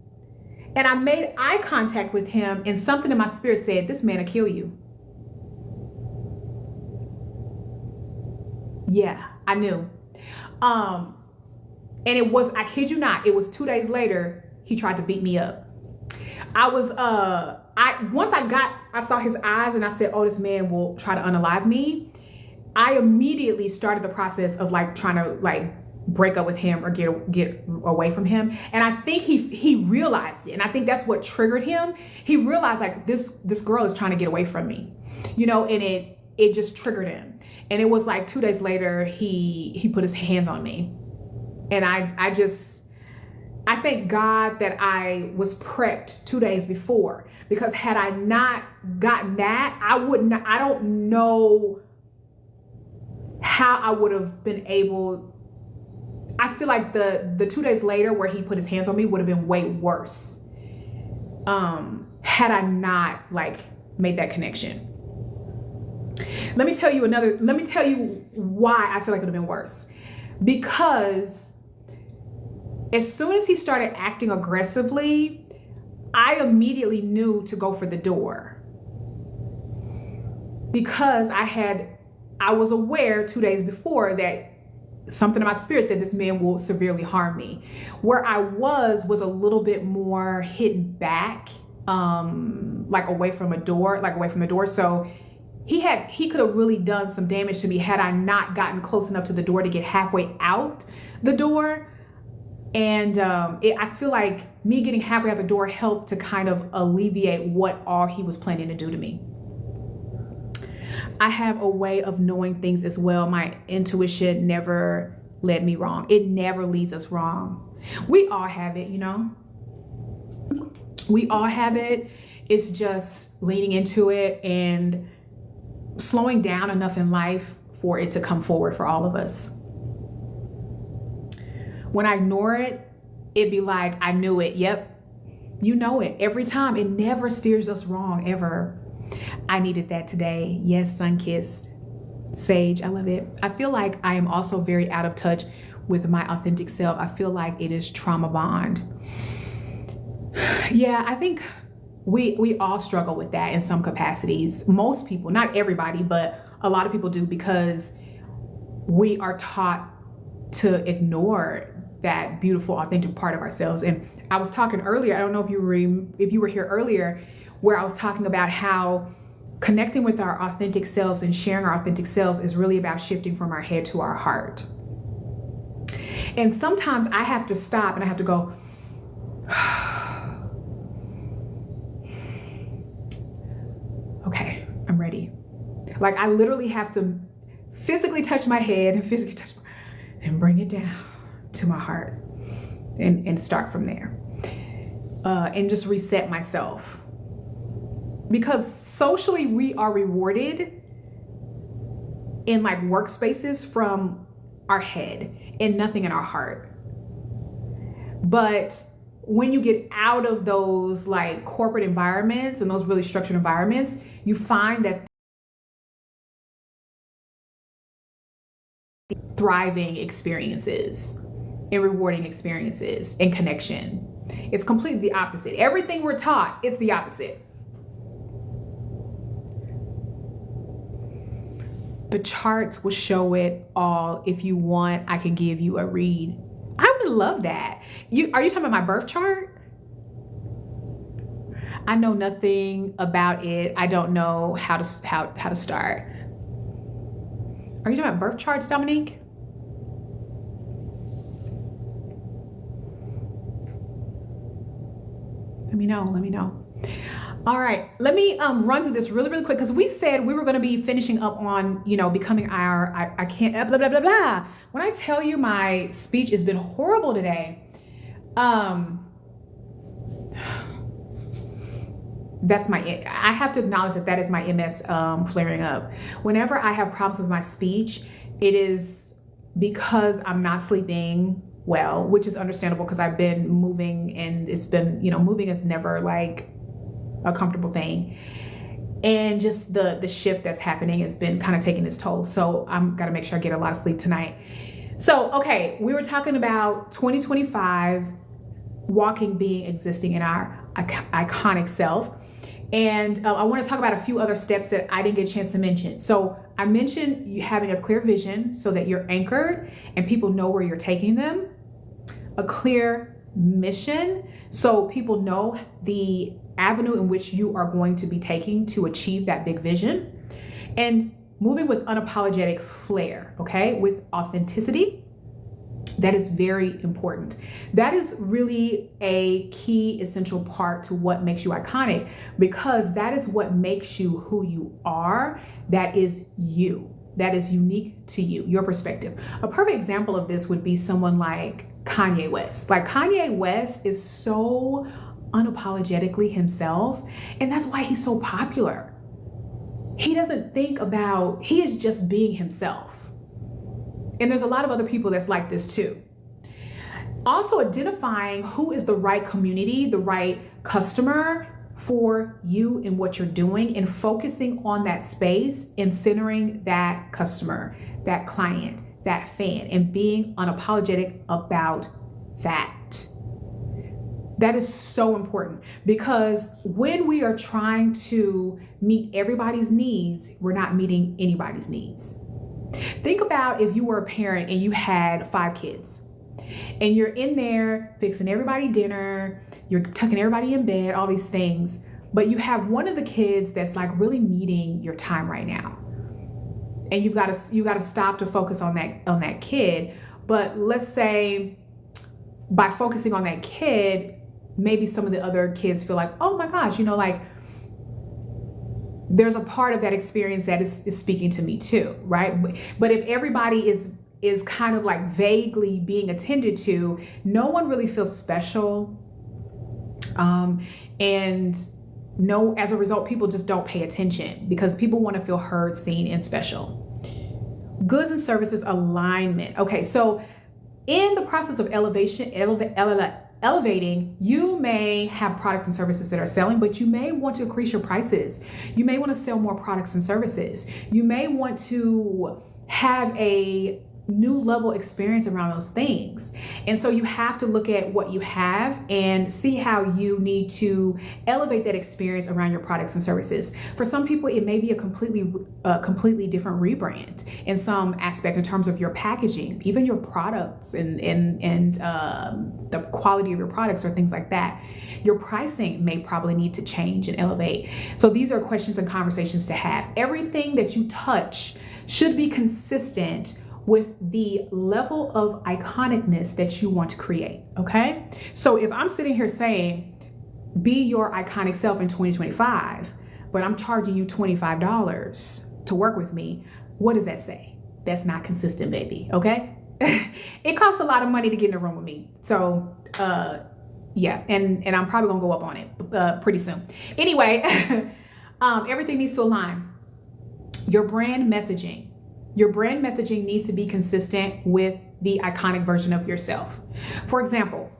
and I made eye contact with him, and something in my spirit said, this man will kill you. Yeah, I knew. And it was, I kid you not, it was 2 days later, he tried to beat me up. Once I saw his eyes and I said, oh, this man will try to unalive me. I immediately started the process of like trying to like break up with him or get away from him. And I think he realized it. And I think that's what triggered him. He realized like this girl is trying to get away from me, you know, and it just triggered him. And it was like 2 days later, he put his hands on me. And I thank God that I was prepped 2 days before, because had I not gotten that, I don't know how I would have been able. I feel like the 2 days later where he put his hands on me would have been way worse. Had I not like made that connection. Let me tell you why I feel like it would have been worse. Because as soon as he started acting aggressively, I immediately knew to go for the door. Because I was aware 2 days before that something in my spirit said this man will severely harm me. Where I was a little bit more hidden back, like away from the door. So he could have really done some damage to me had I not gotten close enough to the door to get halfway out the door. And I feel like me getting halfway out the door helped to kind of alleviate what all he was planning to do to me. I have a way of knowing things as well. My intuition never led me wrong. It never leads us wrong. We all have it, you know. We all have it. It's just leaning into it and slowing down enough in life for it to come forward for all of us. When I ignore it, it'd be like, I knew it. Yep. You know it every time. It never steers us wrong, ever. I needed that today. Yes, sun-kissed. Sage, I love it. I feel like I am also very out of touch with my authentic self. I feel like it is trauma bond. Yeah, I think we all struggle with that in some capacities. Most people, not everybody, but a lot of people do, because we are taught to ignore that beautiful, authentic part of ourselves. And I was talking earlier, I don't know if you were here earlier, where I was talking about how connecting with our authentic selves and sharing our authentic selves is really about shifting from our head to our heart. And sometimes I have to stop and I have to go, okay, I'm ready. Like I literally have to physically touch my head and bring it down to my heart and start from there. And just reset myself. Because socially we are rewarded in like workspaces from our head and nothing in our heart. But when you get out of those like corporate environments and those really structured environments, you find that thriving experiences and rewarding experiences and connection. It's completely the opposite. Everything we're taught, it's the opposite. The charts will show it all. If you want, I can give you a read. I would love that. Are you talking about my birth chart? I know nothing about it. I don't know how to start. Are you talking about birth charts, Dominique? Let me know. All right, let me run through this really quick, because we said we were going to be finishing up on, you know, becoming our, I can't, blah, blah, blah, blah. When I tell you my speech has been horrible today, I have to acknowledge that is my MS flaring up. Whenever I have problems with my speech, it is because I'm not sleeping well, which is understandable because I've been moving, and it's been, you know, moving is never like a comfortable thing. And just the shift that's happening has been kind of taking its toll. So I'm gotta make sure I get a lot of sleep tonight. So, okay, we were talking about 2025, walking, being, existing in our iconic self. And I want to talk about a few other steps that I didn't get a chance to mention. So I mentioned you having a clear vision so that you're anchored and people know where you're taking them. A clear mission so people know the avenue in which you are going to be taking to achieve that big vision. And moving with unapologetic flair, okay, with authenticity. That is very important. That is really a key essential part to what makes you iconic, because that is what makes you who you are. That is you. That is unique to you, your perspective. A perfect example of this would be someone like Kanye West. Like, Kanye West is so unapologetically himself, and that's why he's so popular. He doesn't think about, he is just being himself. And there's a lot of other people that's like this too. Also, identifying who is the right community, the right customer for you and what you're doing, and focusing on that space and centering that customer, that client, that fan, and being unapologetic about that. That is so important, because when we are trying to meet everybody's needs, we're not meeting anybody's needs. Think about if you were a parent and you had 5 kids and you're in there fixing everybody dinner, you're tucking everybody in bed, all these things, but you have one of the kids that's like really needing your time right now. And you've got to stop to focus on that kid. But let's say by focusing on that kid, maybe some of the other kids feel like, oh my gosh, like there's a part of that experience that is speaking to me too, right? But if everybody is kind of like vaguely being attended to, no one really feels special. And no, as a result, people just don't pay attention because people want to feel heard, seen, and special. Goods and services alignment. Okay, so in the process of elevating, you may have products and services that are selling, but you may want to increase your prices. You may want to sell more products and services. You may want to have a new level experience around those things. And so you have to look at what you have and see how you need to elevate that experience around your products and services. For some people, it may be a completely different rebrand in some aspect in terms of your packaging, even your products and the quality of your products or things like that. Your pricing may probably need to change and elevate. So these are questions and conversations to have. Everything that you touch should be consistent with the level of iconicness that you want to create, okay? So if I'm sitting here saying, be your iconic self in 2025, but I'm charging you $25 to work with me, what does that say? That's not consistent, baby, okay? It costs a lot of money to get in a room with me. So, yeah, and I'm probably gonna go up on it pretty soon. Anyway, everything needs to align. Your brand messaging. Your brand messaging needs to be consistent with the iconic version of yourself. For example,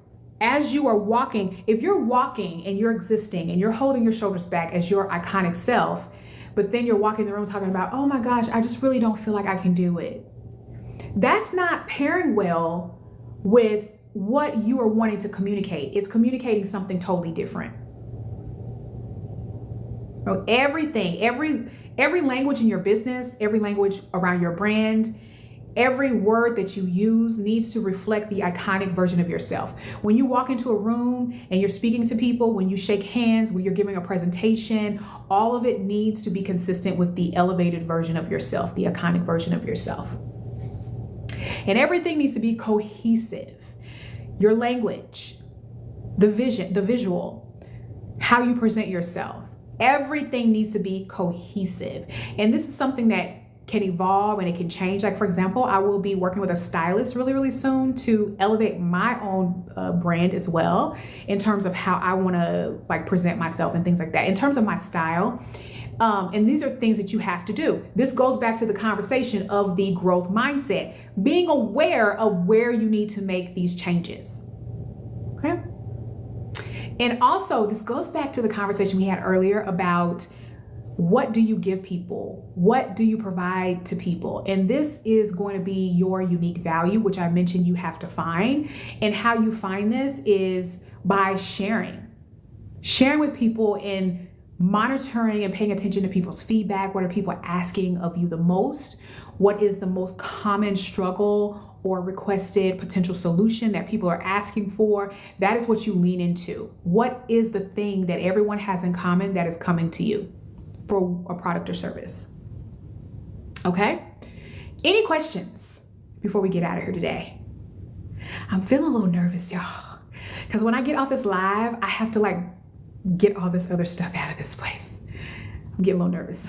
as you are walking, if you're walking and you're existing and you're holding your shoulders back as your iconic self, but then you're walking the room talking about, oh my gosh, I just really don't feel like I can do it. That's not pairing well with what you are wanting to communicate. It's communicating something totally different. Everything, every language in your business, every language around your brand, every word that you use needs to reflect the iconic version of yourself. When you walk into a room and you're speaking to people, when you shake hands, when you're giving a presentation, all of it needs to be consistent with the elevated version of yourself, the iconic version of yourself. And everything needs to be cohesive. Your language, the vision, the visual, how you present yourself. Everything needs to be cohesive. And this is something that can evolve and it can change. Like, for example, I will be working with a stylist really, really soon to elevate my own brand as well in terms of how I want to like present myself and things like that. In terms of my style, and these are things that you have to do. This goes back to the conversation of the growth mindset, being aware of where you need to make these changes. Okay. And also, this goes back to the conversation we had earlier about What do you give people? What do you provide to people? And this is going to be your unique value, which I mentioned you have to find. And how you find this is by sharing with people and monitoring and paying attention to people's feedback. What are people asking of you the most? What is the most common struggle or requested potential solution that people are asking for? That is what you lean into. What is the thing that everyone has in common that is coming to you for a product or service? Okay? Any questions before we get out of here today? I'm feeling a little nervous, y'all, because when I get off this live, I have to get all this other stuff out of this place. I'm getting a little nervous.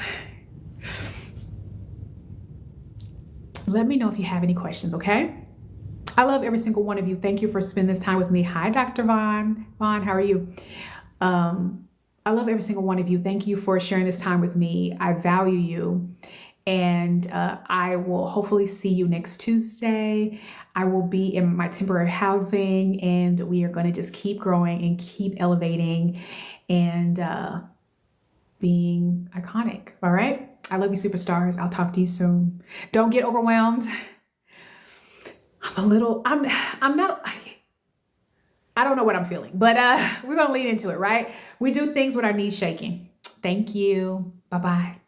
Let me know if you have any questions, okay? I love every single one of you. Thank you for spending this time with me. Hi, Dr. Vaughn. Vaughn, how are you? I love every single one of you. Thank you for sharing this time with me. I value you. And I will hopefully see you next Tuesday. I will be in my temporary housing, and we are going to just keep growing and keep elevating and being iconic. All right. I love you, superstars. I'll talk to you soon. Don't get overwhelmed. I don't know what I'm feeling, but we're going to lean into it, right? We do things with our knees shaking. Thank you. Bye-bye.